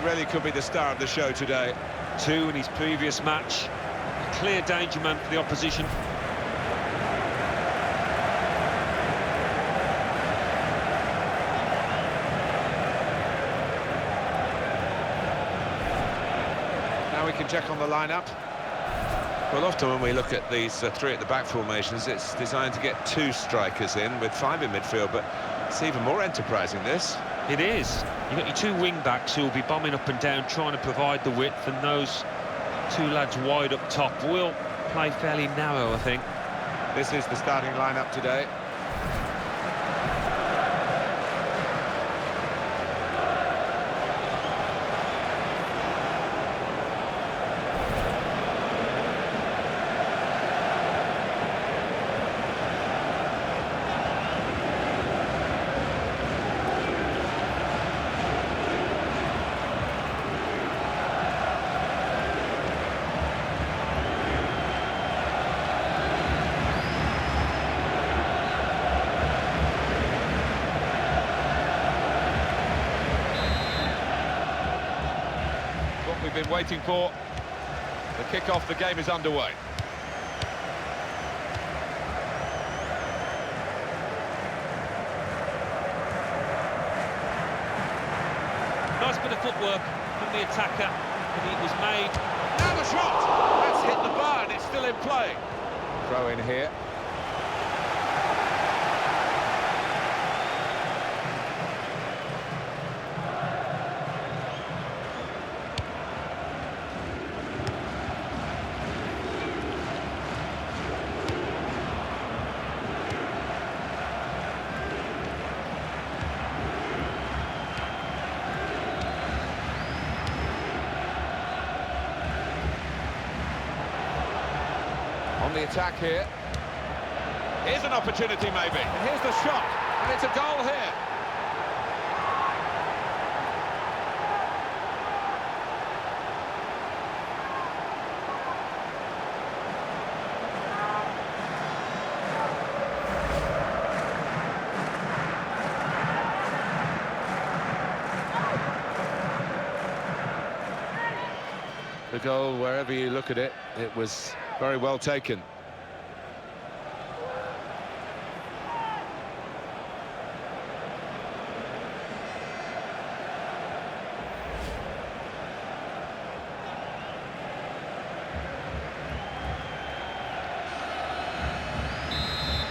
Really could be the star of the show today. 2 in his previous match. A clear danger man for the opposition. Now we can check on the lineup. Well, often when we look at these 3 at the back formations, it's designed to get 2 strikers in with 5 in midfield, but it's even more enterprising, this. It is. You've got your two wing-backs who will be bombing up and down, trying to provide the width, and those two lads wide up top will play fairly narrow, I think. This is the starting lineup today. We've been waiting for. The kick-off, the game is underway. Nice bit of footwork from the attacker, and it was made. Now the shot! That's hit the bar and it's still in play. Throw in here. On the attack here. Here's an opportunity maybe. And here's the shot. And it's a goal here. The goal, wherever you look at it, it was very well taken.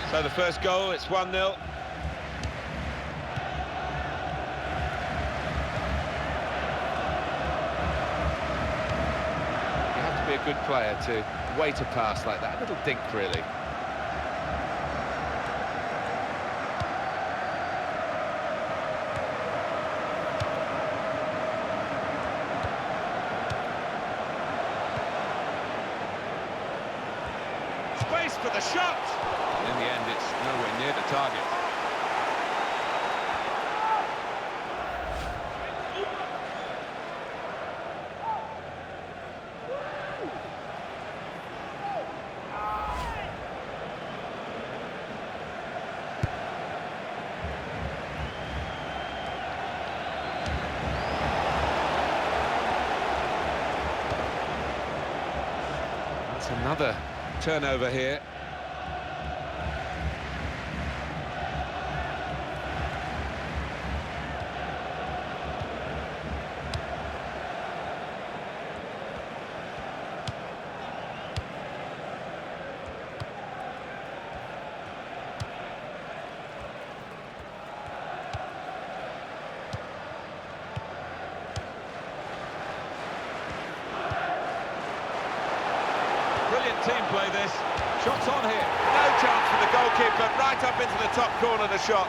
So the first goal, it's 1-0. Be a good player to wait a pass like that, a little dink really. Space for the shot! In the end, it's nowhere near the target. Another turnover here. Brilliant team play this. Shots on here. No chance for the goalkeeper. Right up into the top corner, the shot.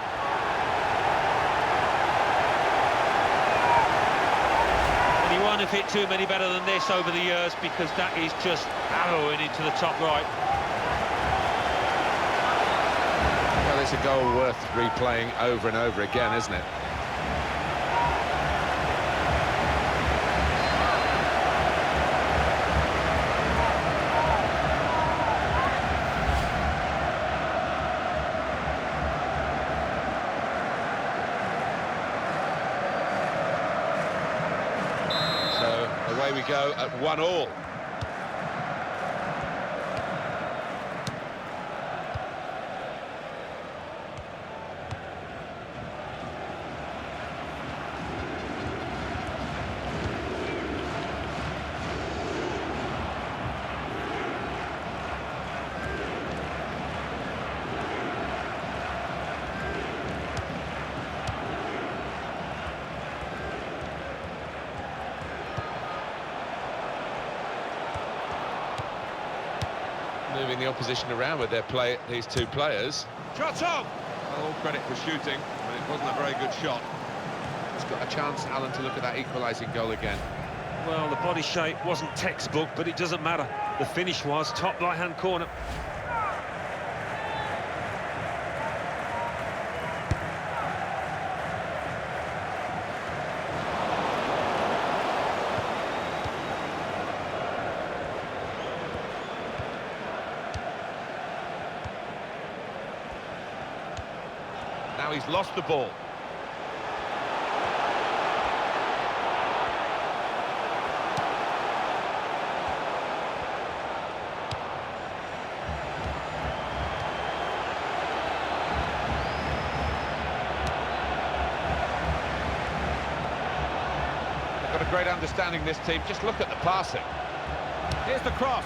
And he won't have hit too many better than this over the years, because that is just arrowing into the top right. Well, it's a goal worth replaying over and over again, isn't it? Away we go at 1-1. moving the opposition around with their play, these two players. Shot on! Well, all credit for shooting, but it wasn't a very good shot. He's got a chance, Alan, to look at that equalising goal again. Well, the body shape wasn't textbook, but it doesn't matter. The finish was top right-hand corner. Now he's lost the ball. They've got a great understanding, this team. Just look at the passing. Here's the cross.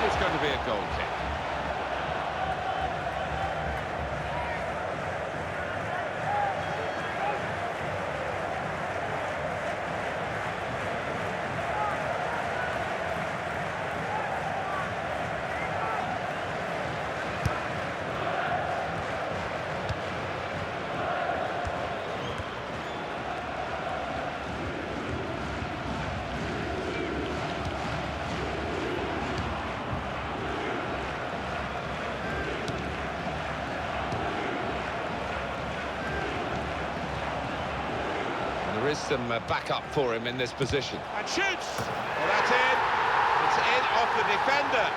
It's going to be a goal kick. There is some backup for him in this position. And shoots! Well, that's in. It's in off the defender.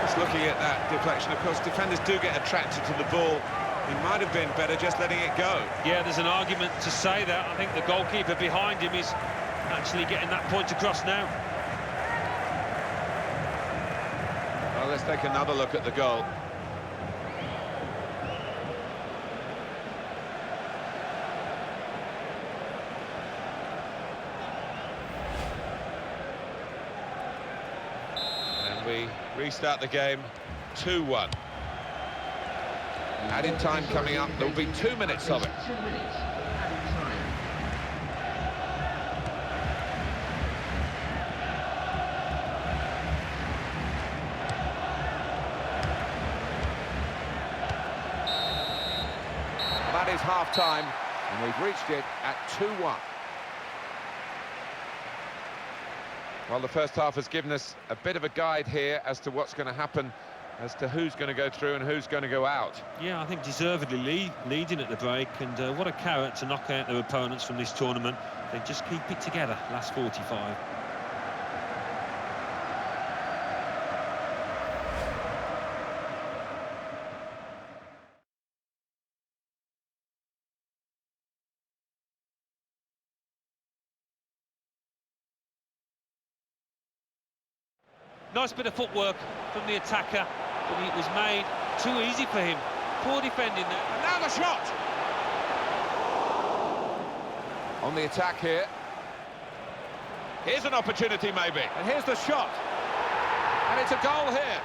Just looking at that deflection, of course, defenders do get attracted to the ball. He might have been better just letting it go. Yeah, there's an argument to say that. I think the goalkeeper behind him is actually getting that point across now. Well, let's take another look at the goal. And we restart the game 2-1. Added time coming up. There'll be 2 minutes of it. 2 minutes added time. That is half-time, and we've reached it at 2-1. Well, the first half has given us a bit of a guide here as to what's going to happen, as to who's going to go through and who's going to go out. Yeah, I think deservedly leading at the break, and what a carrot to knock out their opponents from this tournament. They just keep it together, last 45. Nice bit of footwork from the attacker, but it was made too easy for him. Poor defending there. And now the shot! On the attack here. Here's an opportunity maybe. And here's the shot. And it's a goal here.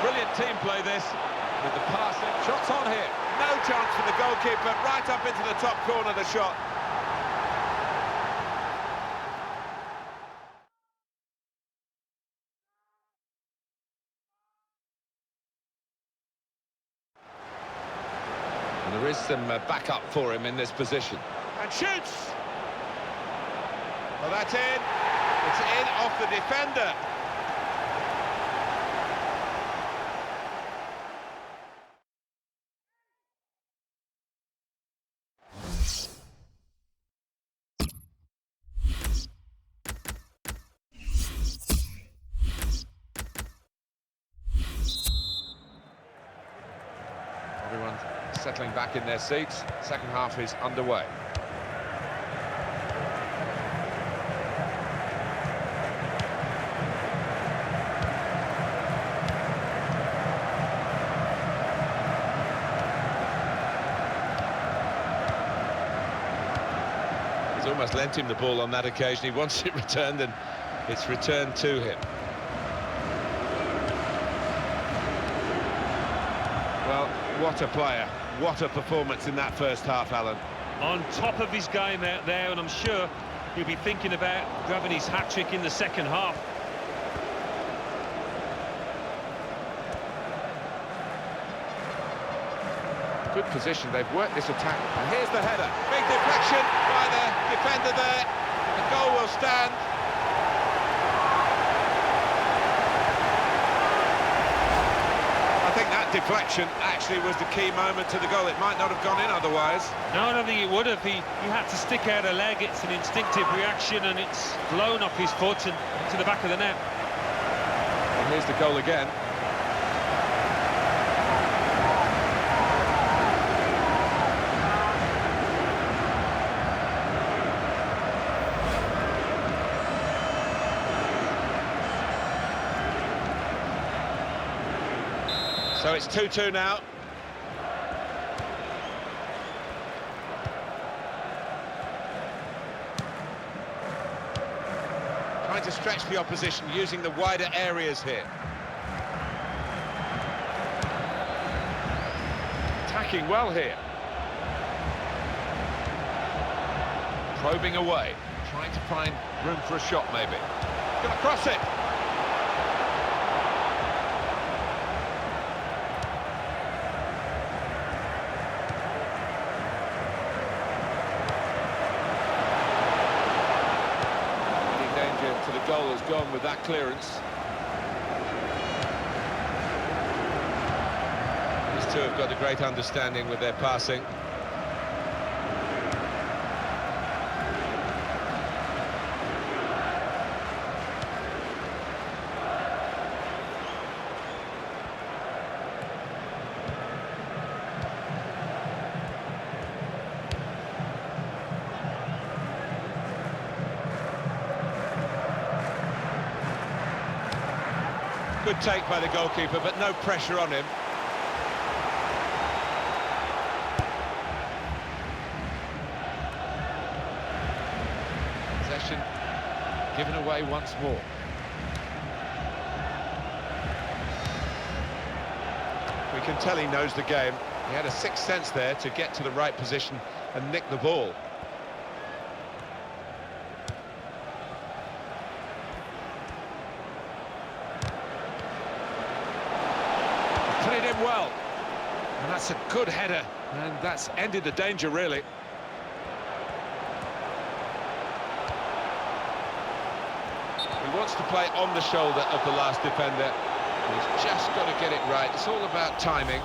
Brilliant team play this, with the passing. Shots on here. No chance for the goalkeeper, right up into the top corner of the shot. And there is some backup for him in this position. And shoots! Well, that's in. It's in off the defender. Everyone's settling back in their seats. Second half is underway. He's almost lent him the ball on that occasion. He wants it returned, and It's returned to him. Well, what a player. What a performance in that first half, Alan. On top of his game out there, and I'm sure he'll be thinking about grabbing his hat-trick in the second half. Good position, they've worked this attack. And here's the header. Big deflection by the defender there. The goal will stand. I think that deflection actually was the key moment to the goal. It might not have gone in otherwise. No, I don't think it would have. He had to stick out a leg. It's an instinctive reaction, and it's blown off his foot and to the back of the net. And here's the goal again. So it's 2-2 now. Trying to stretch the opposition using the wider areas here. Attacking well here. Probing away. Trying to find room for a shot maybe. Gonna cross it. To the goal has gone with that clearance. These two have got a great understanding with their passing. Good take by the goalkeeper, but no pressure on him. Possession given away once more. We can tell he knows the game. He had a sixth sense there to get to the right position and nick the ball. Put it in well, and that's a good header, and that's ended the danger really. He wants to play on the shoulder of the last defender. He's just got to get it right. It's all about timing.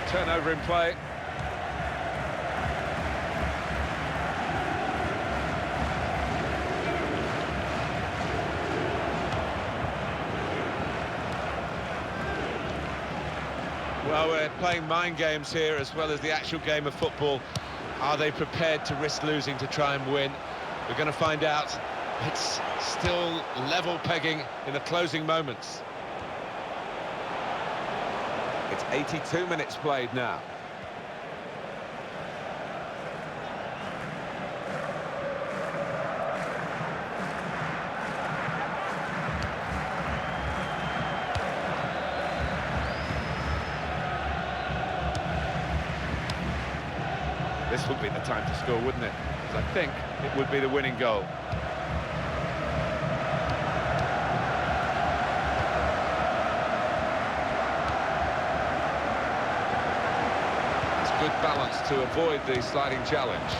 Turnover in play. Well, we're playing mind games here as well as the actual game of football. Are they prepared to risk losing to try and win? We're going to find out. It's still level pegging in the closing moments. It's 82 minutes played now. This would be the time to score, wouldn't it? Because I think it would be the winning goal. Good balance to avoid the sliding challenge.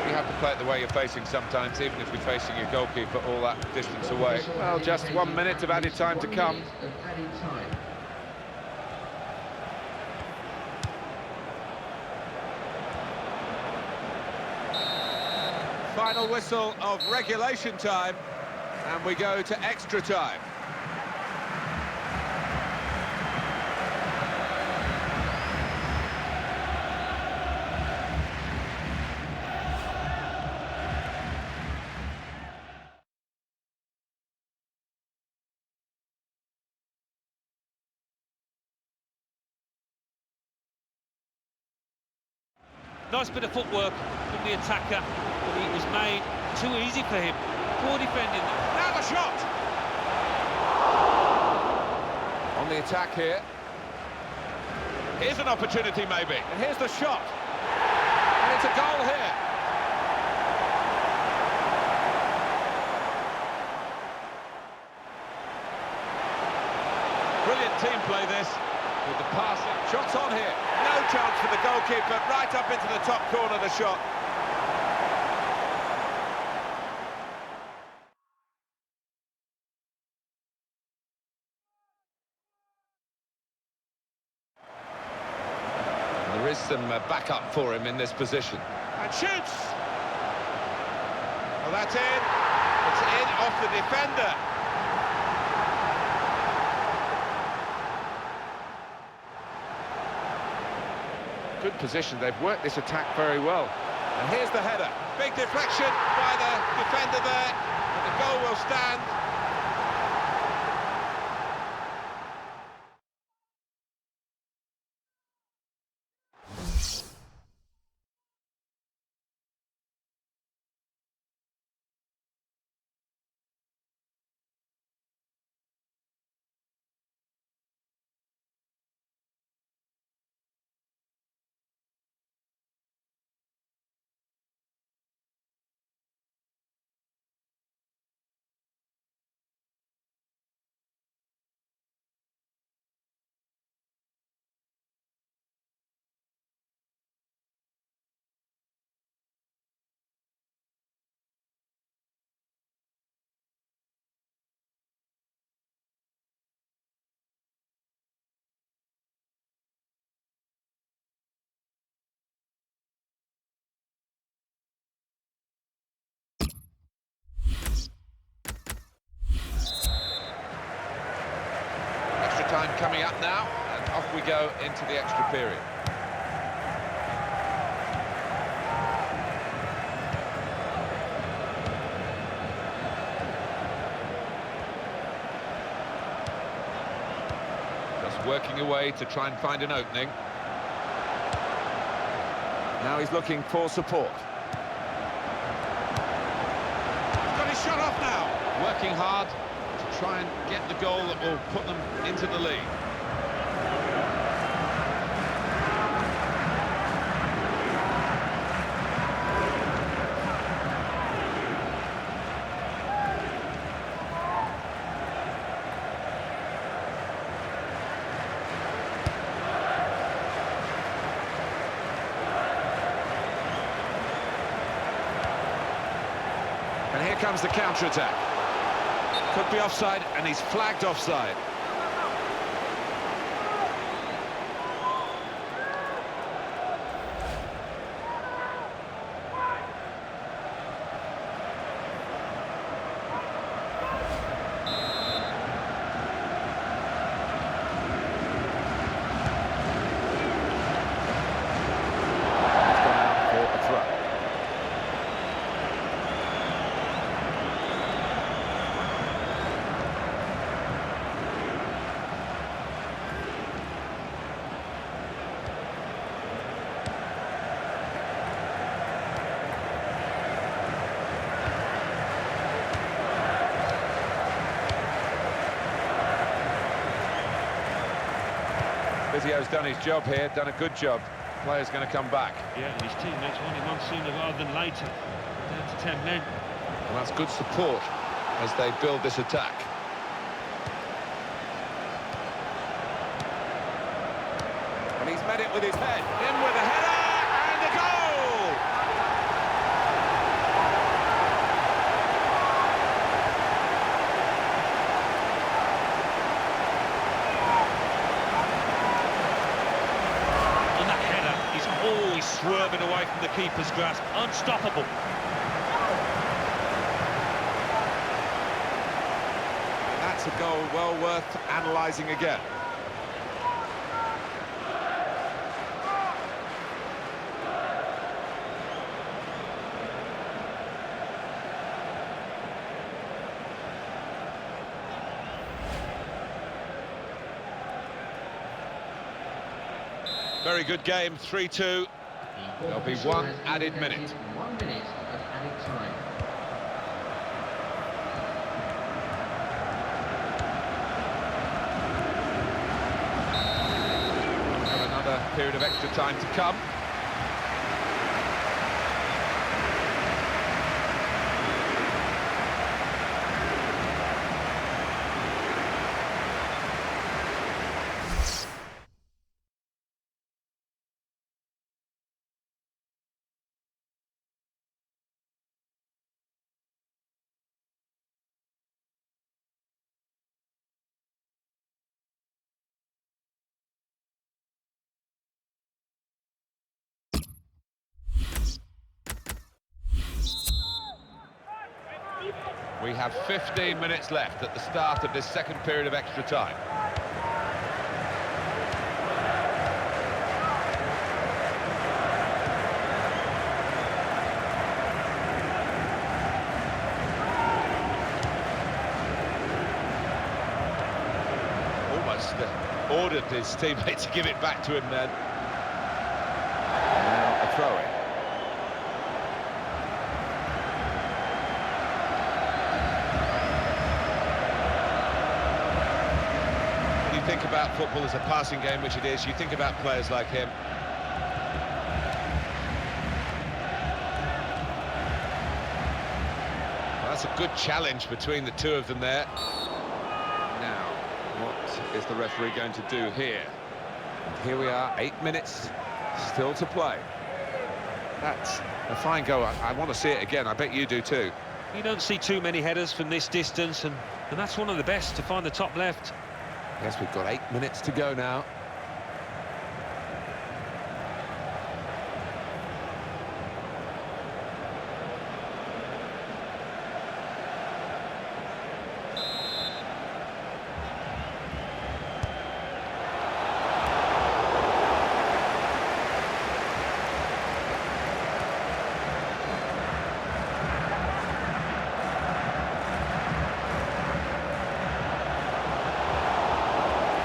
You have to play it the way you're facing sometimes, even if you're facing your goalkeeper all that distance away. Well, just 1 minute of added time to come. Final whistle of regulation time. And we go to extra time. Nice bit of footwork from the attacker, but it was made too easy for him. Poor defending there. Now the shot! On the attack here. Here's an opportunity maybe, and here's the shot. And it's a goal here. Brilliant team play this, with the passing. Shots on here. No chance for the goalkeeper, right up into the top corner of the shot. There is some backup for him in this position. And shoots! Well, that's in. It's in off the defender. Good position, they've worked this attack very well. And here's the header. Big deflection by the defender there. And the goal will stand. Extra time coming up now, and off we go into the extra period. Just working away to try and find an opening. Now he's looking for support. Got his shot off now. Working hard to try and get the goal that will put them into the lead. And here comes the counter-attack. Could be offside, and he's flagged offside. It's gone out for a throw. Vizio's done his job here, done a good job. Player's going to come back. Yeah, and his teammates want him on sooner rather than later. Down to 10 men. And that's good support as they build this attack. And he's met it with his head. In with a header and a goal! And that header is always swerving away from the keeper's grasp. Unstoppable. And that's a goal well worth analysing again. Very good game, 3-2. The There'll be official one has added indicated minute. 1 minute of added time. Got another period of extra time to come. We have 15 minutes left at the start of this second period of extra time. Almost ordered his teammate to give it back to him then. Now a throw-in. Think about football as a passing game, which it is. You think about players like him. Well, that's a good challenge between the two of them there. Now, what is the referee going to do here? And here we are, 8 minutes still to play. That's a fine goal. I want to see it again. I bet you do too. You don't see too many headers from this distance, and that's one of the best to find the top left. Yes, we've got 8 minutes to go now.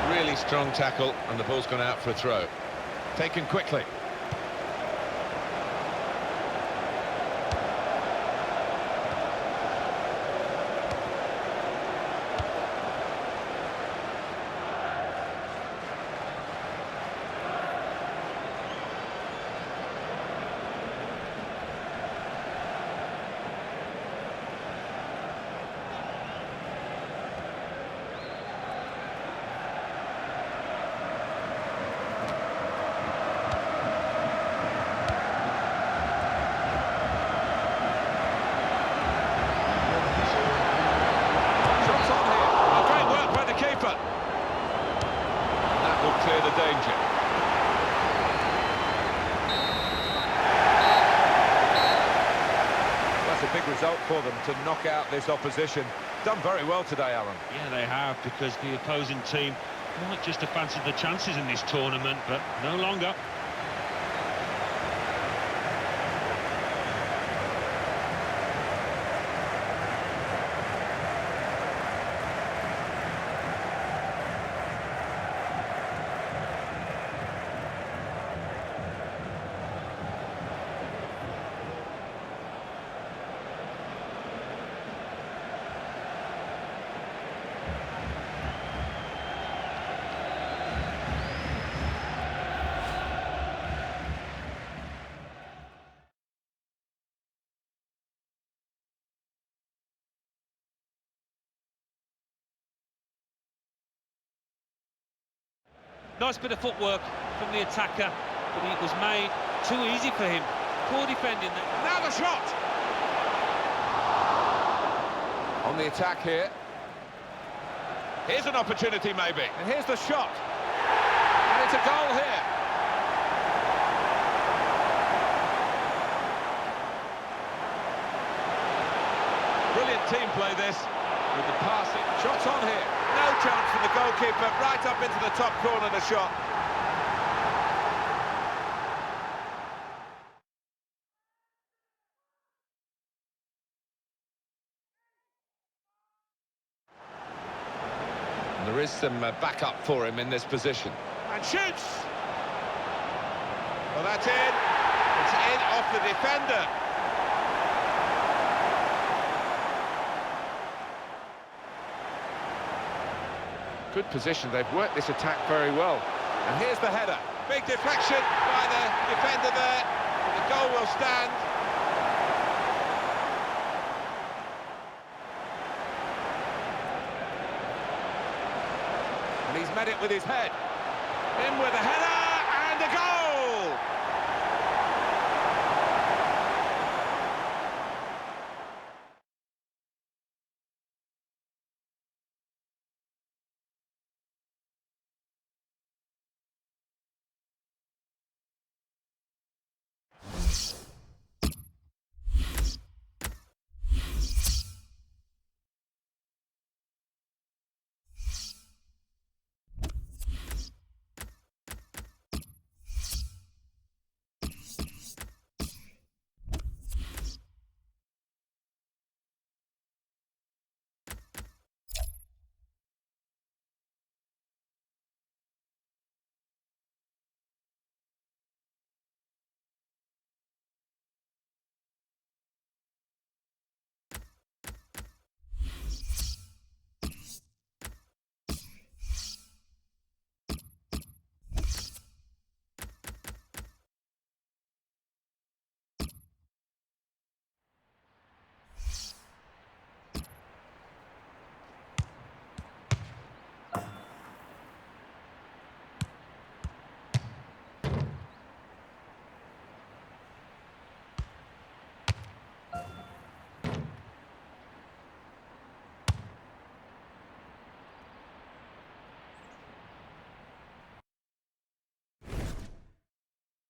Really strong tackle, and the ball's gone out for a throw. Taken quickly. Clear the danger. That's a big result for them to knock out this opposition. Done very well today, Alan. Yeah, they have, because the opposing team might just have fancied the chances in this tournament, but no longer. Nice bit of footwork from the attacker, but it was made too easy for him. Poor defending there. Now the shot! On the attack here. Here's an opportunity maybe. And here's the shot. And it's a goal here. Brilliant team play this, with the passing. Shots on here. No chance for the goalkeeper, right up into the top corner of the shot. And there is some backup for him in this position. And shoots! Well, that's in. defender. Good position, they've worked this attack very well. And here's the header. Big deflection by the defender there. The goal will stand. And he's met it with his head. In with a header and a goal!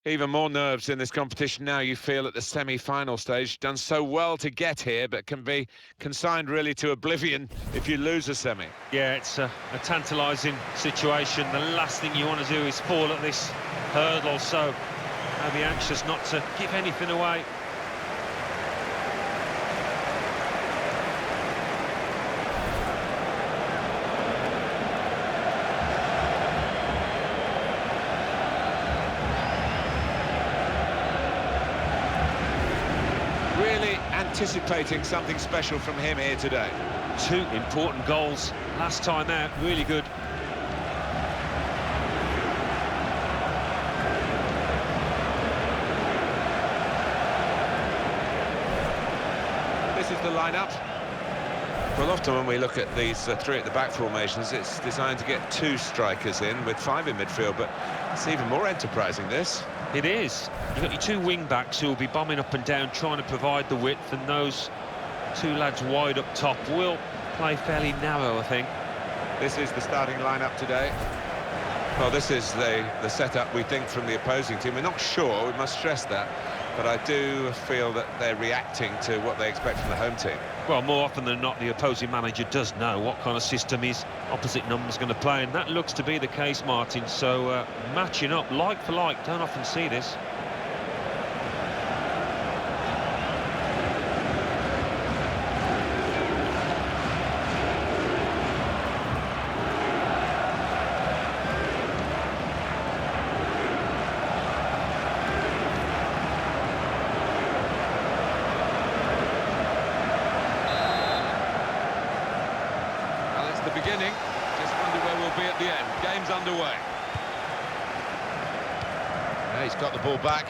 Even more nerves in this competition now, you feel, at the semi-final stage. Done so well to get here, but can be consigned really to oblivion if you lose a semi. Yeah, it's a tantalising situation. The last thing you want to do is fall at this hurdle, so I'll be anxious not to give anything away. Really anticipating something special from him here today. Two important goals last time out, really good. This is the lineup. Well, often when we look at these three at the back formations, it's designed to get two strikers in with five in midfield, but it's even more enterprising, this. It is. You've got your two wing-backs who will be bombing up and down, trying to provide the width, and those two lads wide up top will play fairly narrow, I think. This is the starting lineup today. Well, this is the setup, we think, from the opposing team. We're not sure, we must stress that, but I do feel that they're reacting to what they expect from the home team. Well, more often than not, the opposing manager does know what kind of system his opposite number's going to play, and that looks to be the case, Martin. So, matching up like for like, don't often see this. The beginning, just wonder where we'll be at the end. Game's underway. Yeah, he's got the ball back.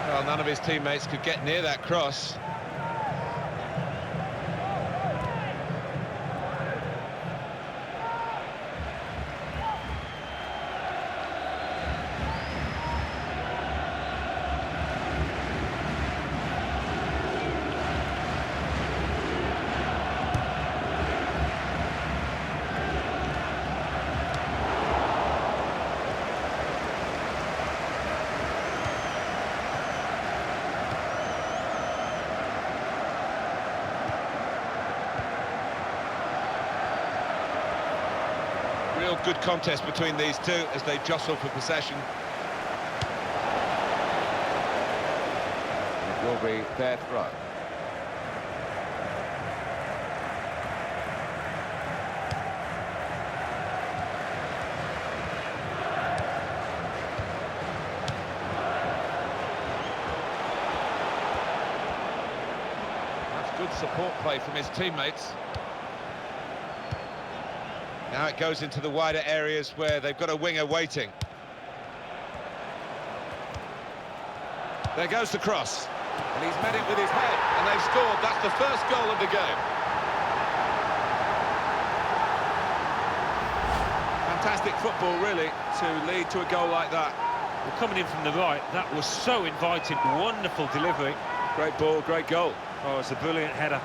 Well, none of his teammates could get near that cross. Real good contest between these two as they jostle for possession. It will be their throw. Good support play from his teammates. Now it goes into the wider areas where they've got a winger waiting. There goes the cross. And he's met it with his head, and they've scored. That's the first goal of the game. Fantastic football, really, to lead to a goal like that. Well, coming in from the right, that was so inviting. Wonderful delivery. Great ball, great goal. Oh, it's a brilliant header.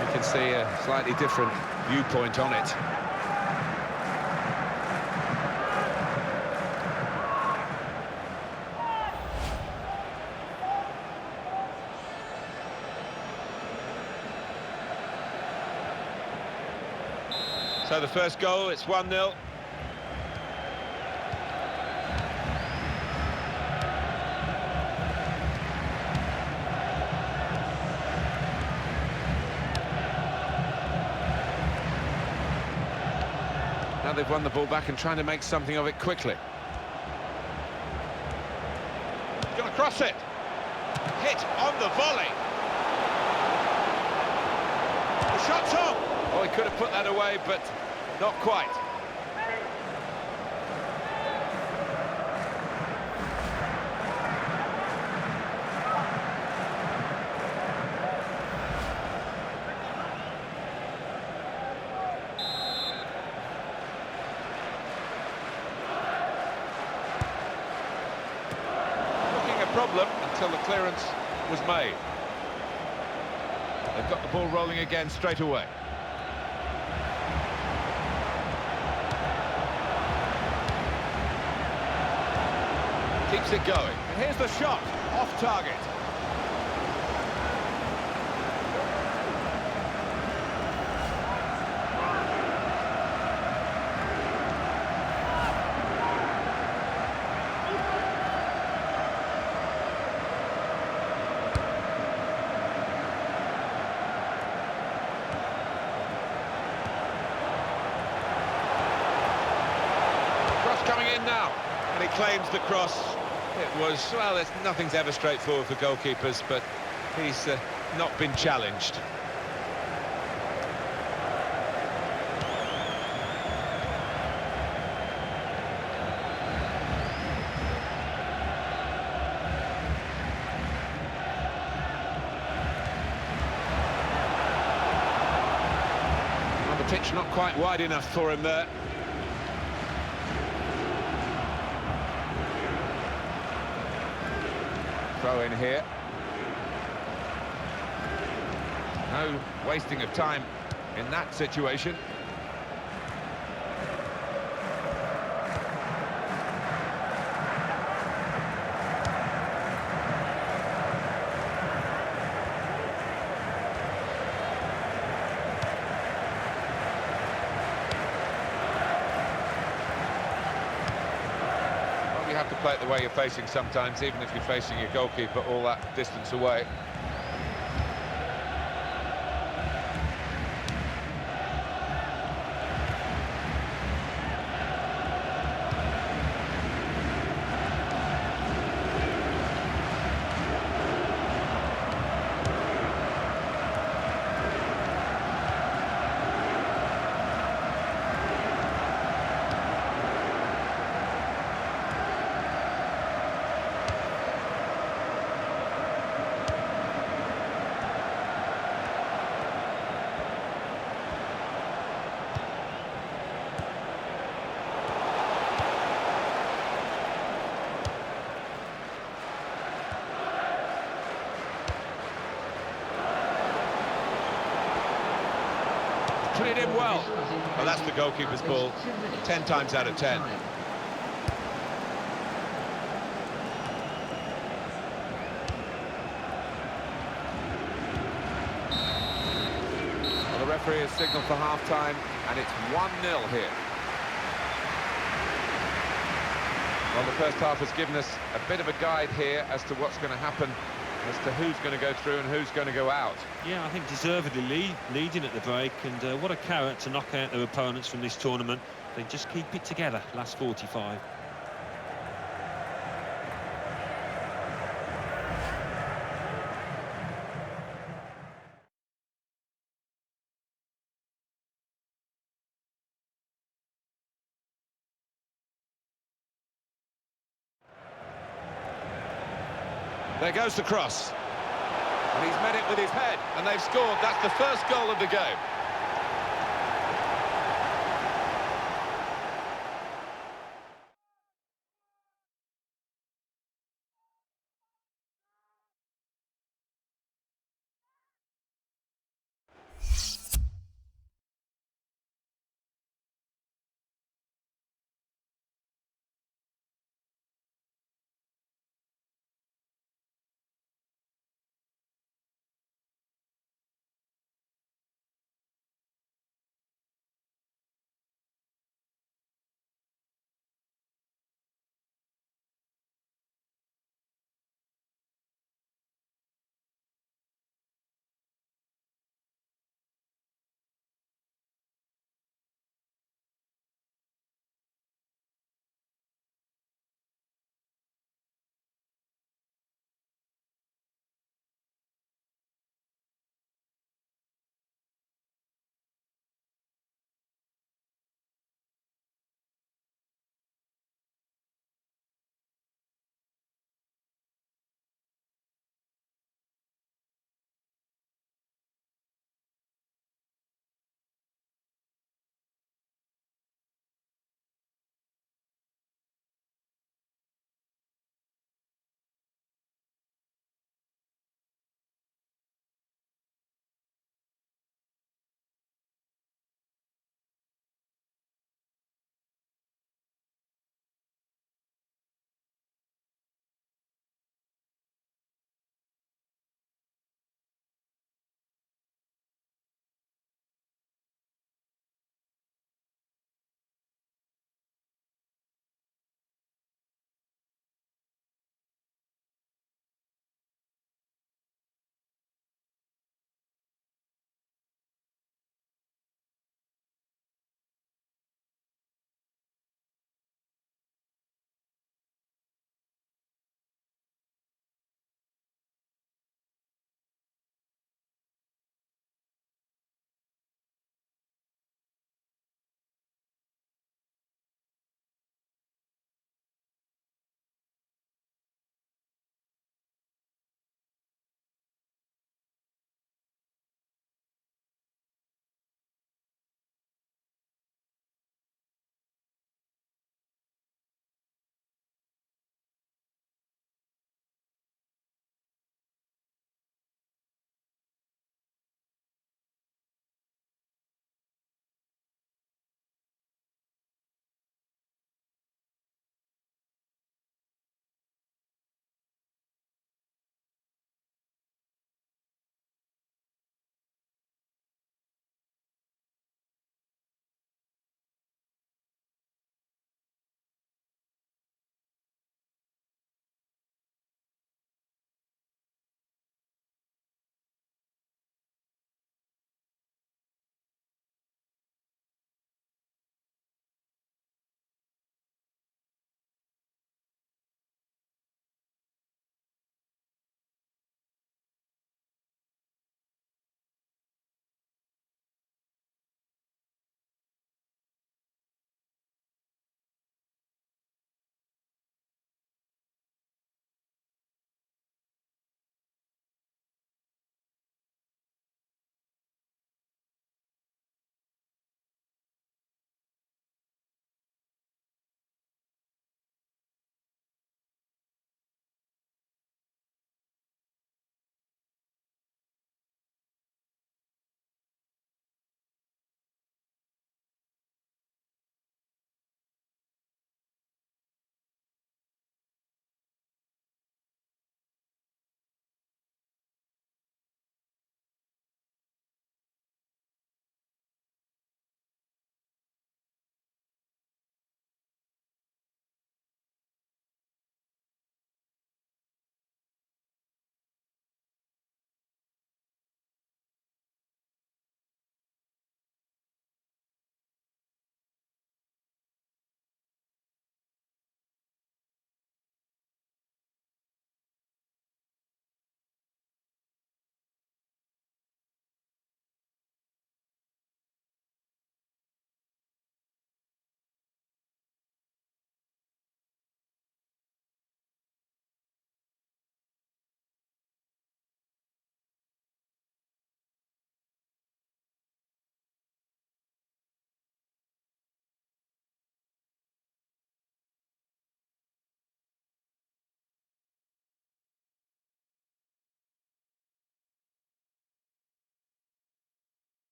You can see a slightly different viewpoint on it. So the first goal, it's 1-0. Now they've won the ball back and trying to make something of it quickly. Gonna cross it. Hit on the volley. The shot's on. Oh, he could have put that away, but not quite. Looking a problem until the clearance was made. They've got the ball rolling again straight away. Keeps it going. And here's the shot, off target. Cross coming in now. And he claims the cross. It was, well, nothing's ever straightforward for goalkeepers, but he's not been challenged. Well, the pitch not quite wide enough for him there. Throw in here. No wasting of time in that situation. You have to play it the way you're facing sometimes, even if you're facing your goalkeeper all that distance away. Put it in well. Well, that's the goalkeeper's ball, 10 times out of 10. Well, the referee has signalled for half-time, and it's 1-0 here. Well, the first half has given us a bit of a guide here as to what's going to happen, as to who's going to go through and who's going to go out. Yeah, I think deservedly leading at the break, and what a carrot to knock out their opponents from this tournament. They just keep it together, last 45. There goes the cross. And he's met it with his head, and they've scored. That's the first goal of the game.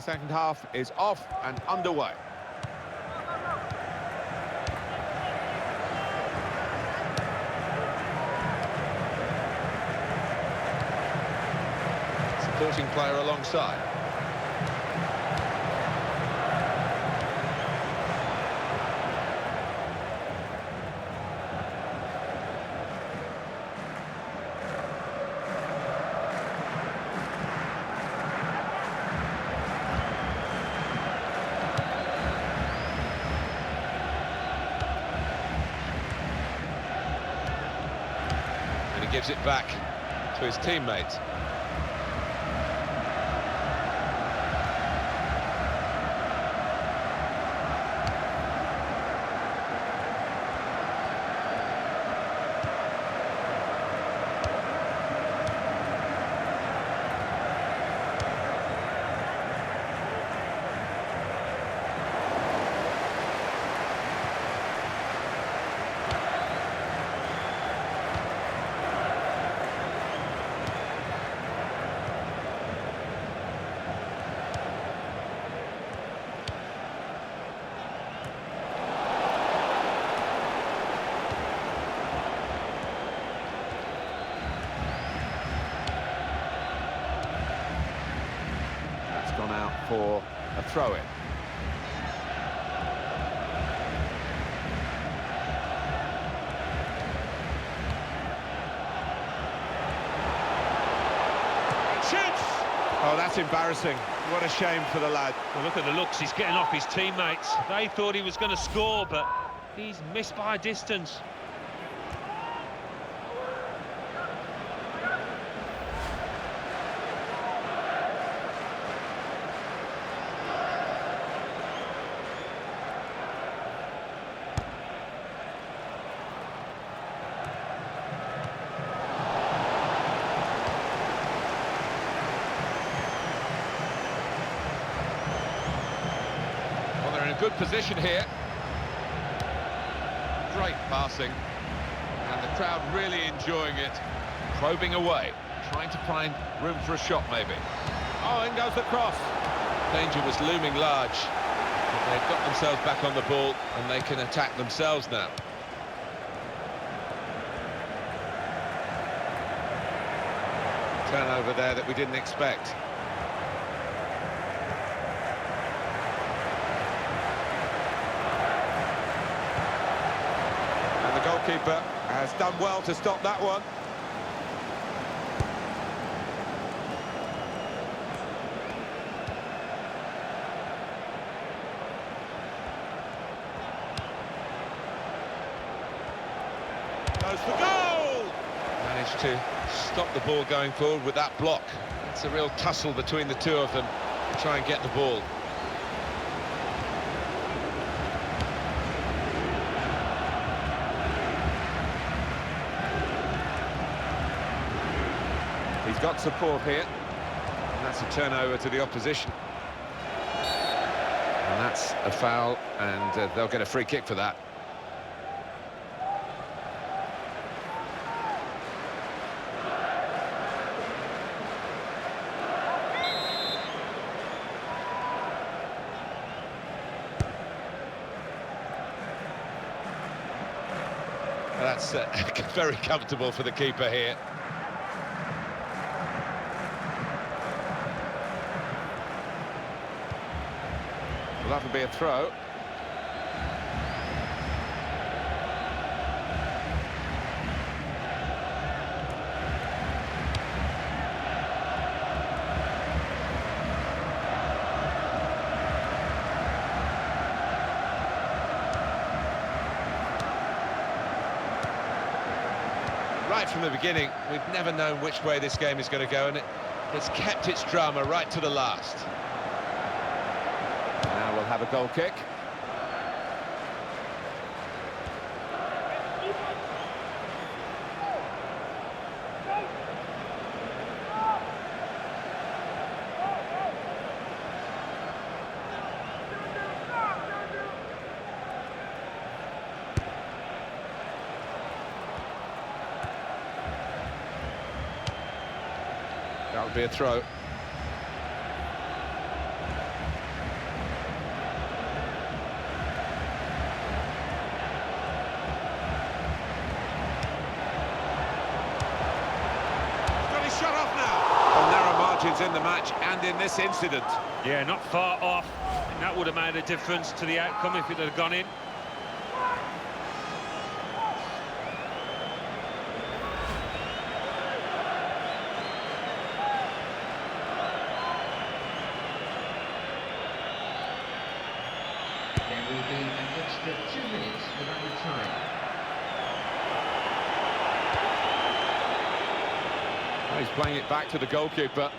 The second half is off and underway. Supporting player alongside. And he gives it back to his teammates. Gone out for a throw-in. Shoots! Oh, that's embarrassing. What a shame for the lad. Well, look at the looks, he's getting off his teammates. They thought he was going to score, but he's missed by a distance. Well, they're in a good position here. Great passing. And the crowd really enjoying it. Probing away, trying to find room for a shot maybe. Oh, in goes the cross. Danger was looming large. But they've got themselves back on the ball and they can attack themselves now. Turnover there that we didn't expect. And the goalkeeper has done well to stop that one. Goes for goal! Managed to stop the ball going forward with that block. It's a real tussle between the two of them to try and get the ball. He's got support here. And that's a turnover to the opposition. And that's a foul, and they'll get a free kick for that. That's very comfortable for the keeper here. Well, that'll be a throw. Right from the beginning, we've never known which way this game is going to go, and it's kept its drama right to the last. Now we'll have a goal kick. That would be a throw. was in the match and in this incident. Yeah, not far off. And that would have made a difference to the outcome if it had gone in. There will be an extra 2 minutes of added time. Well, he's playing it back to the goalkeeper.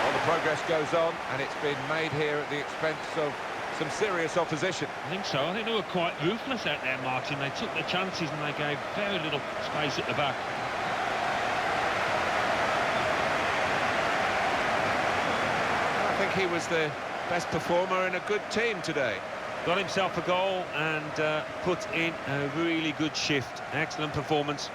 Well, the progress goes on, and it's been made here at the expense of some serious opposition. I think so. I think they were quite ruthless out there, Martin. They took their chances and they gave very little space at the back. I think he was the best performer in a good team today. Got himself a goal and put in a really good shift. Excellent performance.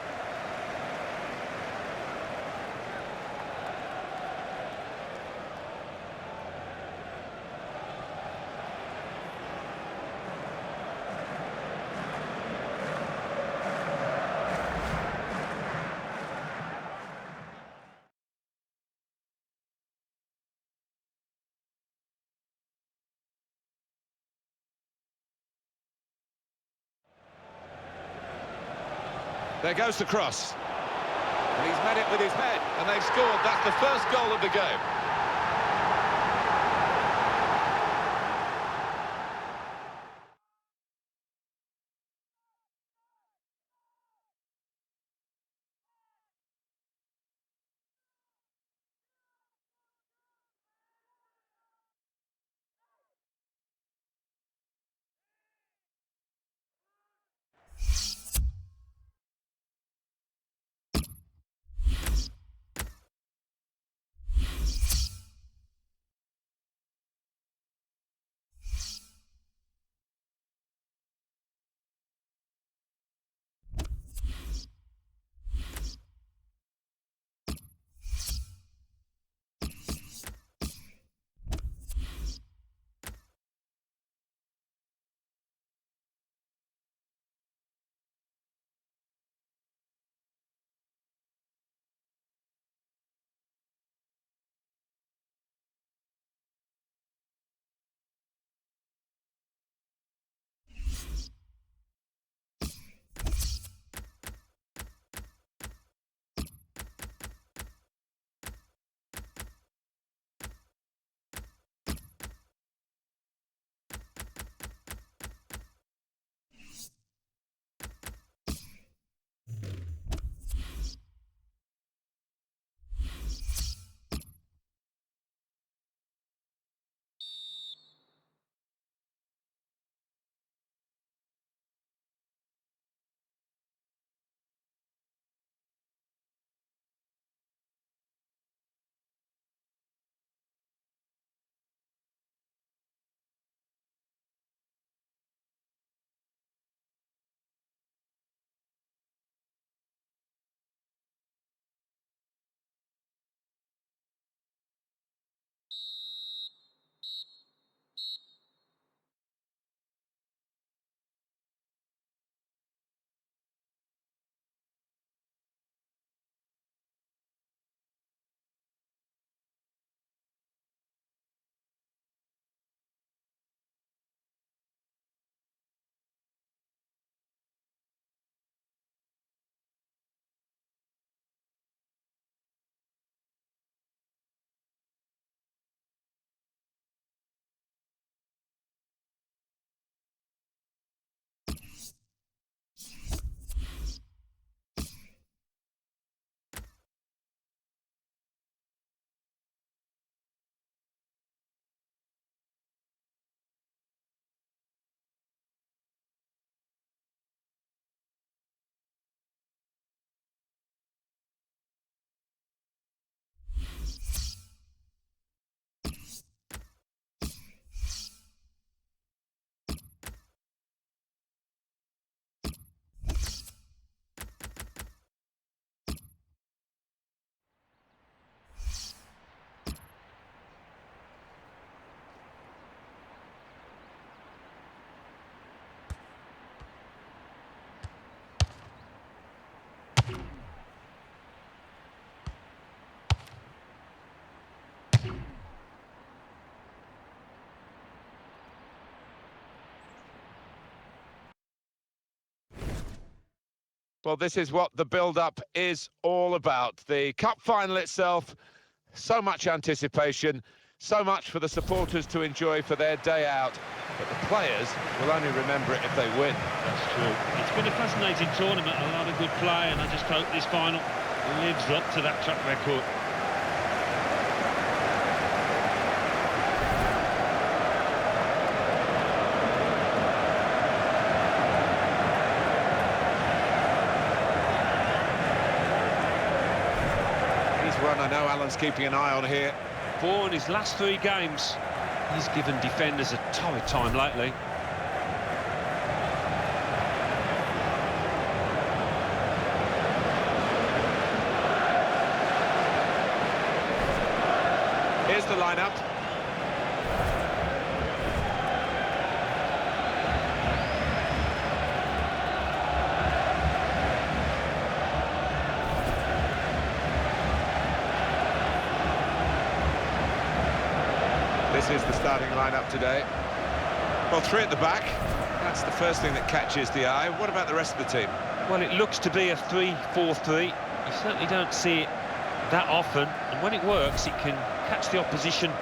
There goes the cross. And he's met it with his head, and they've scored. That's the first goal of the game. Well, this is what the build-up is all about. The cup final itself, so much anticipation, so much for the supporters to enjoy for their day out. But the players will only remember it if they win. That's true. It's been a fascinating tournament, a lot of good play, and I just hope this final lives up to that track record. One I know Alan's keeping an eye on here. For in his last 3 games, he's given defenders a torrid time lately. Here's the lineup. This is the starting lineup today. Well, 3 at the back. That's the first thing that catches the eye. What about the rest of the team? Well, it looks to be a 3-4-3. You certainly don't see it that often, and when it works, it can catch the opposition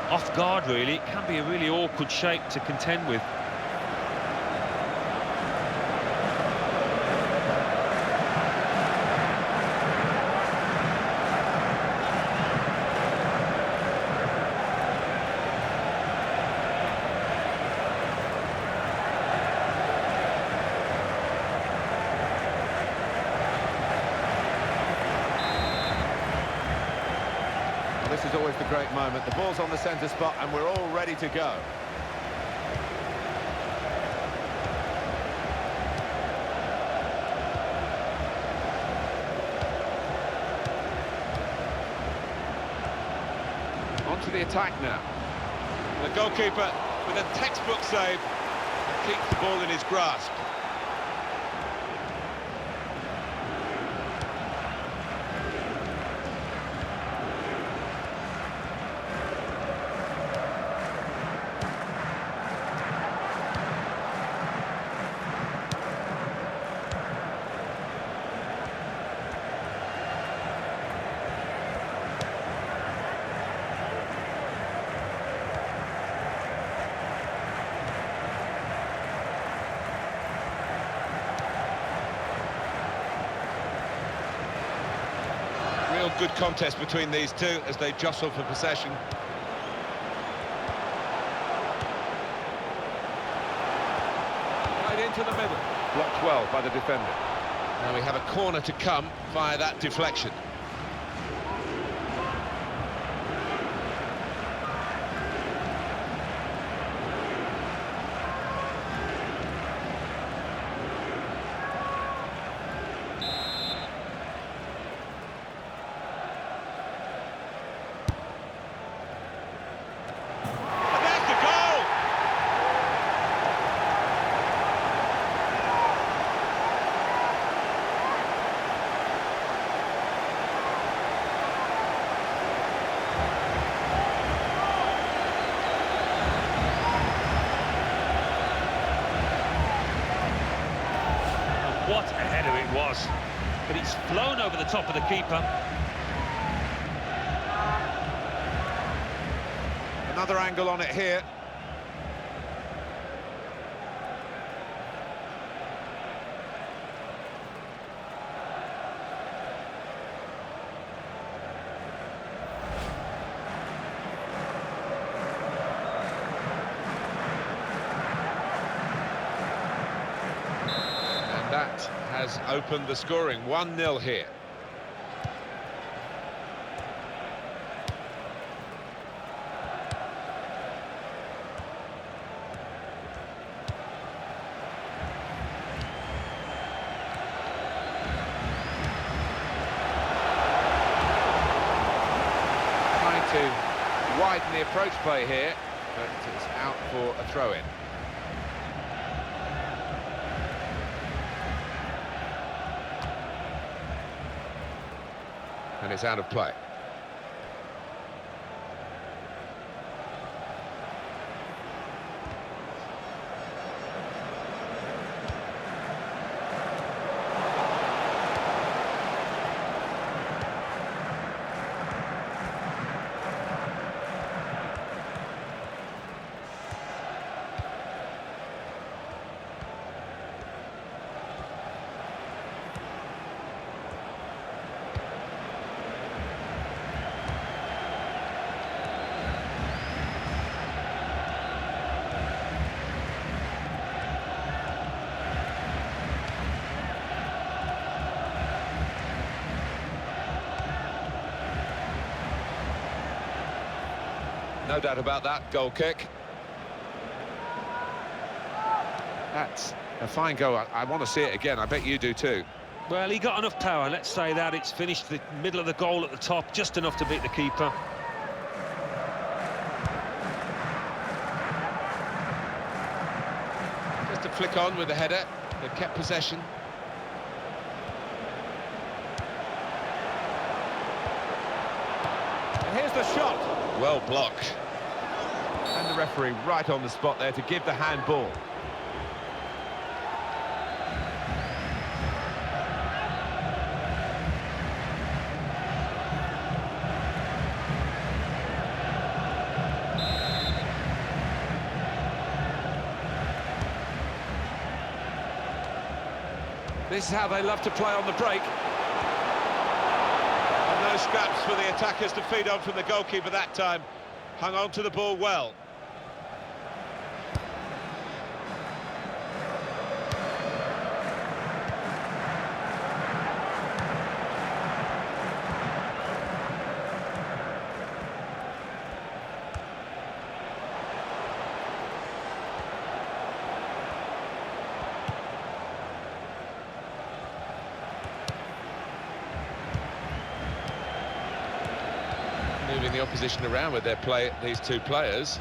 off guard, really. It can be a really awkward shape to contend with. This is always the great moment. The ball's on the centre spot and we're all ready to go. On to the attack now. The goalkeeper with a textbook save keeps the ball in his grasp. Real good contest between these two as they jostle for possession. Right into the middle. Blocked well by the defender. Now we have a corner to come via that deflection. What a header it was, but it's flown over the top of the keeper. Another angle on it here. That has opened the scoring, 1-0 here. Trying to widen the approach play here, but it's out for a throw-in. And it's out of play. No doubt about that, goal kick. That's a fine goal. I want to see it again. I bet you do too. Well, he got enough power, let's say that. It's finished the middle of the goal at the top, just enough to beat the keeper. Just a flick on with the header. They've kept possession. And here's the shot. Well blocked. And the referee right on the spot there to give the handball. This is how they love to play on the break. And no scraps for the attackers to feed on from the goalkeeper that time. Hung on to the ball well. Moving the opposition around with these two players.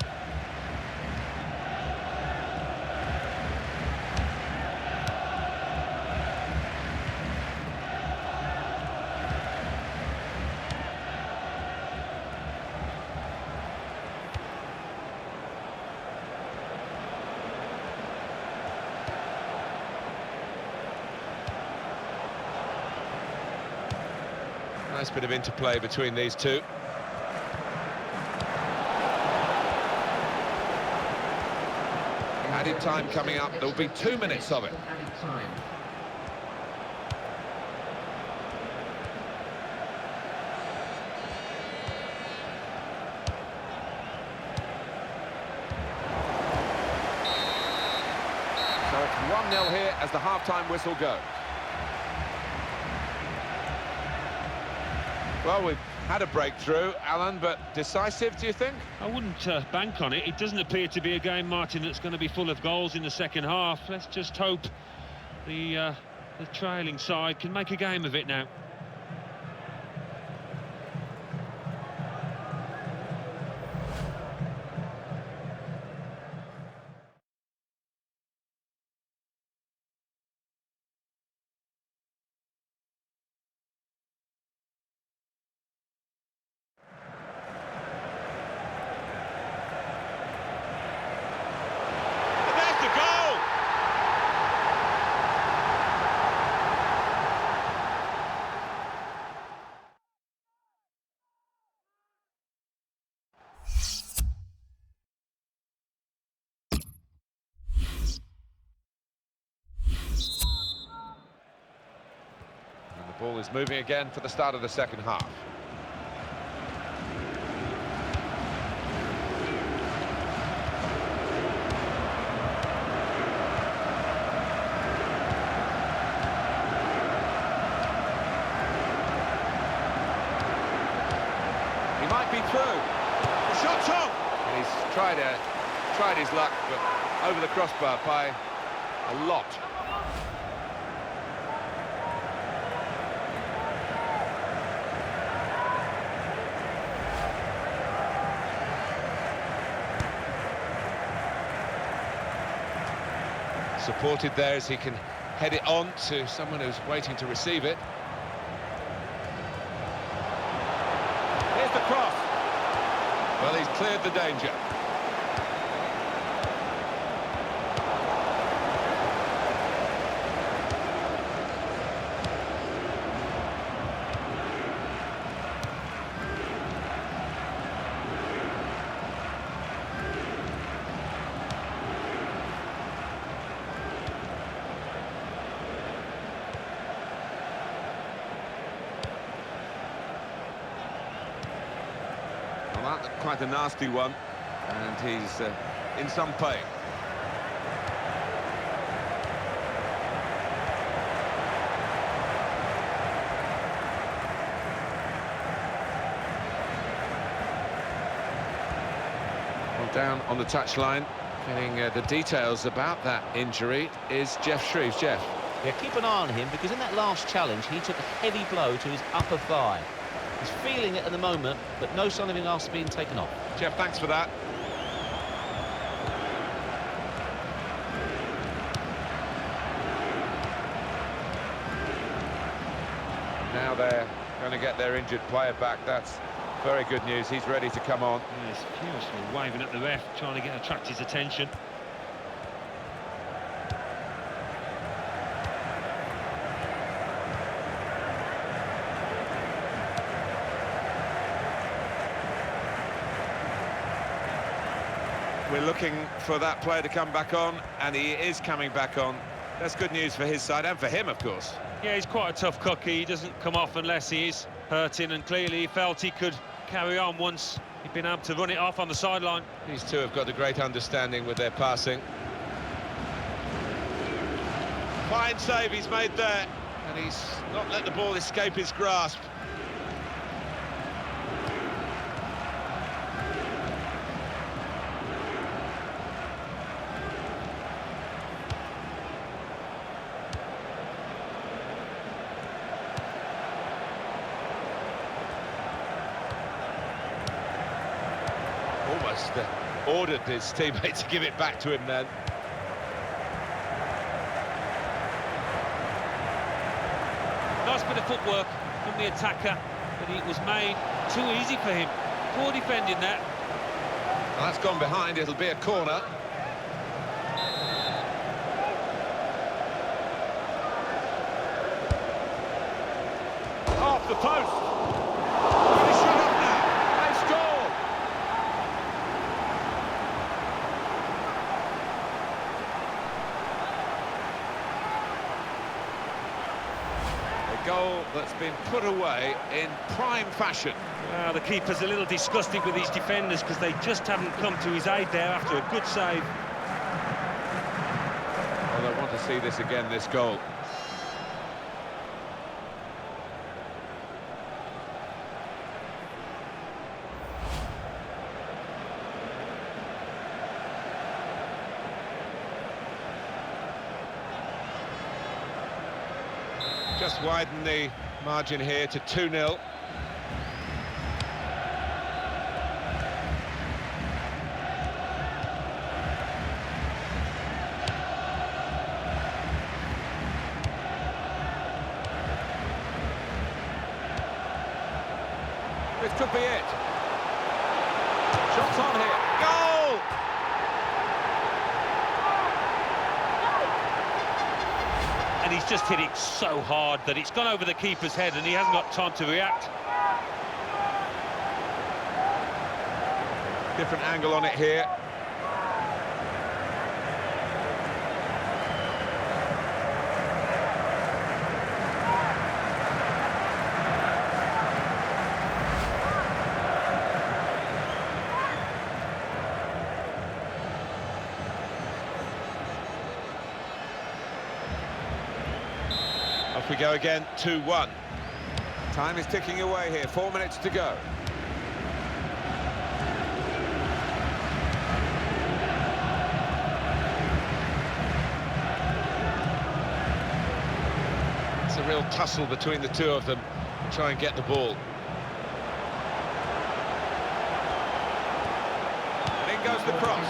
Nice bit of interplay between these two. Added time coming up. There'll be 2 minutes of it. Added time. So it's 1-0 here as the half-time whistle goes. Well, we've had a breakthrough, Alan, but decisive, do you think? I wouldn't bank on it. It doesn't appear to be a game, Martin, that's going to be full of goals in the second half. Let's just hope the trailing side can make a game of it now. Ball is moving again for the start of the second half. He might be through. The shot's on! And he's tried his luck, but over the crossbar by a lot. Supported there as he can head it on to someone who's waiting to receive it. Here's the cross. Well, he's cleared the danger. Well, that's quite a nasty one, and he's in some pain. down on the touchline, getting the details about that injury is Jeff Shreves. Jeff. Yeah, keep an eye on him, because in that last challenge, he took a heavy blow to his upper thigh. He's feeling it at the moment, but no sign of him after being taken off. Jeff, thanks for that. Now they're going to get their injured player back. That's very good news. He's ready to come on. He's furiously waving at the ref, trying to attract his attention. We're looking for that player to come back on, and he is coming back on. That's good news for his side and for him, of course. Yeah, he's quite a tough cookie. He doesn't come off unless he is hurting, and clearly he felt he could carry on once he'd been able to run it off on the sideline. These two have got a great understanding with their passing. Fine save he's made there, and he's not let the ball escape his grasp. Almost ordered his teammate to give it back to him then. Nice bit of footwork from the attacker, but it was made too easy for him. Poor defending that. Well, that's gone behind, it'll be a corner. Off the post. Really shut up now. They scored. A goal that's been put away in prime fashion. Well, the keeper's a little disgusted with his defenders because they just haven't come to his aid there after a good save. Well, I want to see this again, this goal. Just widen the margin here to 2-0. This could be it. Shots on here. Goal! And he's just hit it so hard that it's gone over the keeper's head and he hasn't got time to react. Different angle on it here. Off we go again, 2-1. Time is ticking away here, 4 minutes to go. It's a real tussle between the two of them to try and get the ball. And in goes the cross.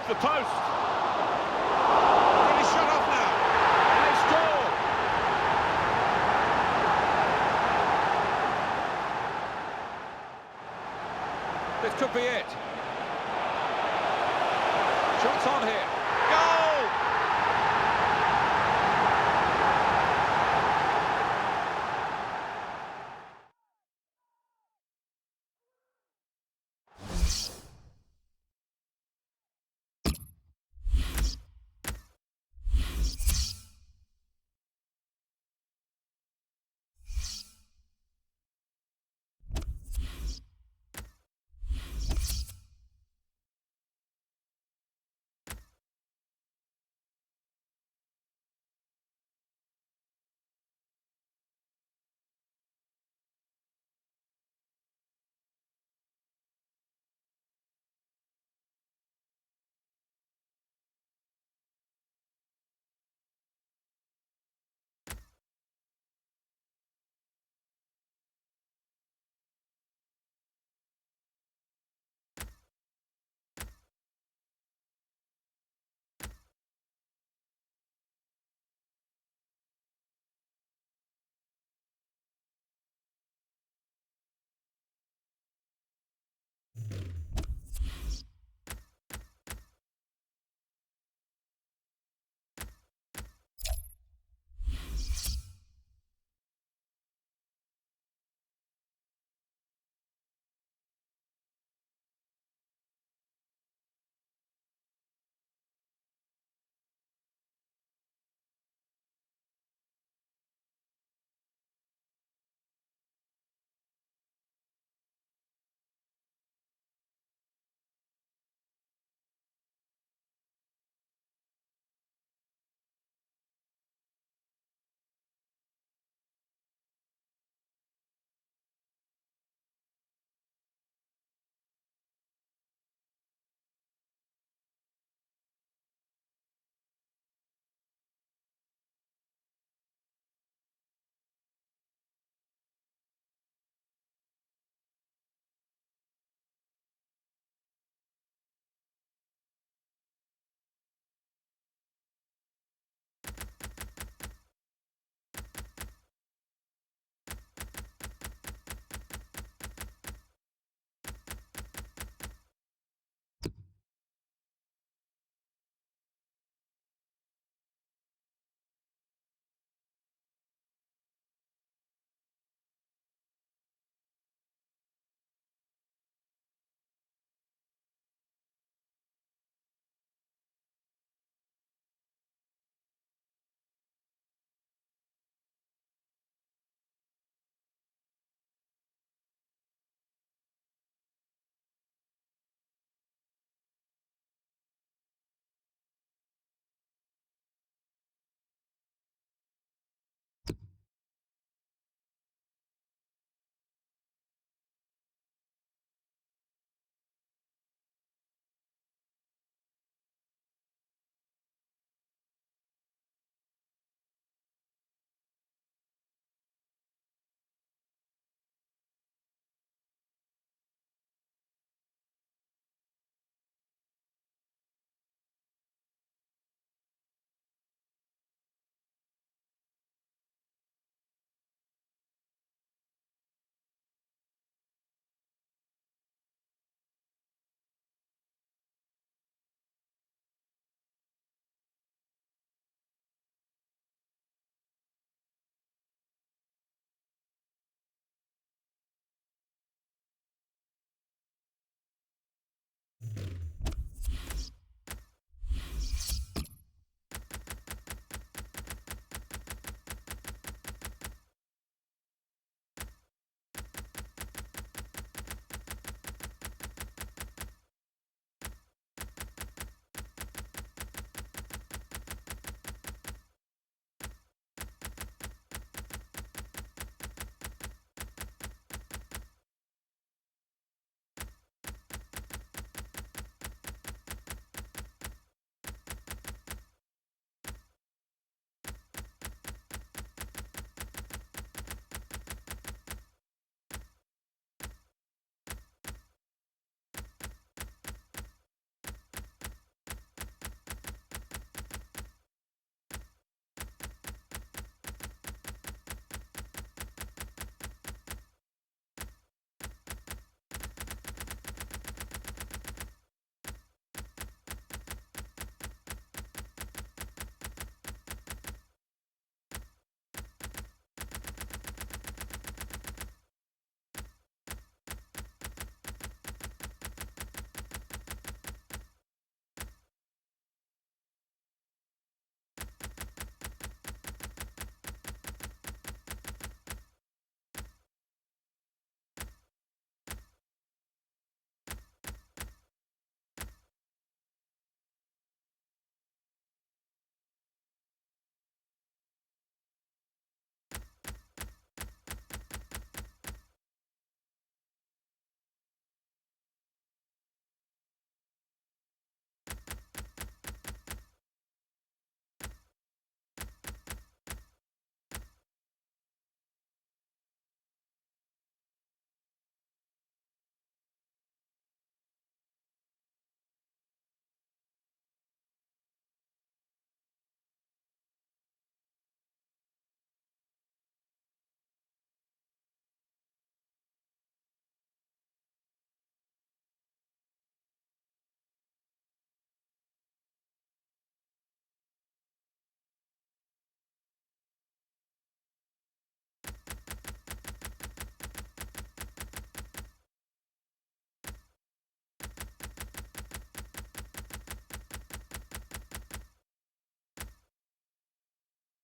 off the post. Really shot off now. And they score. This could be it. Shots on here.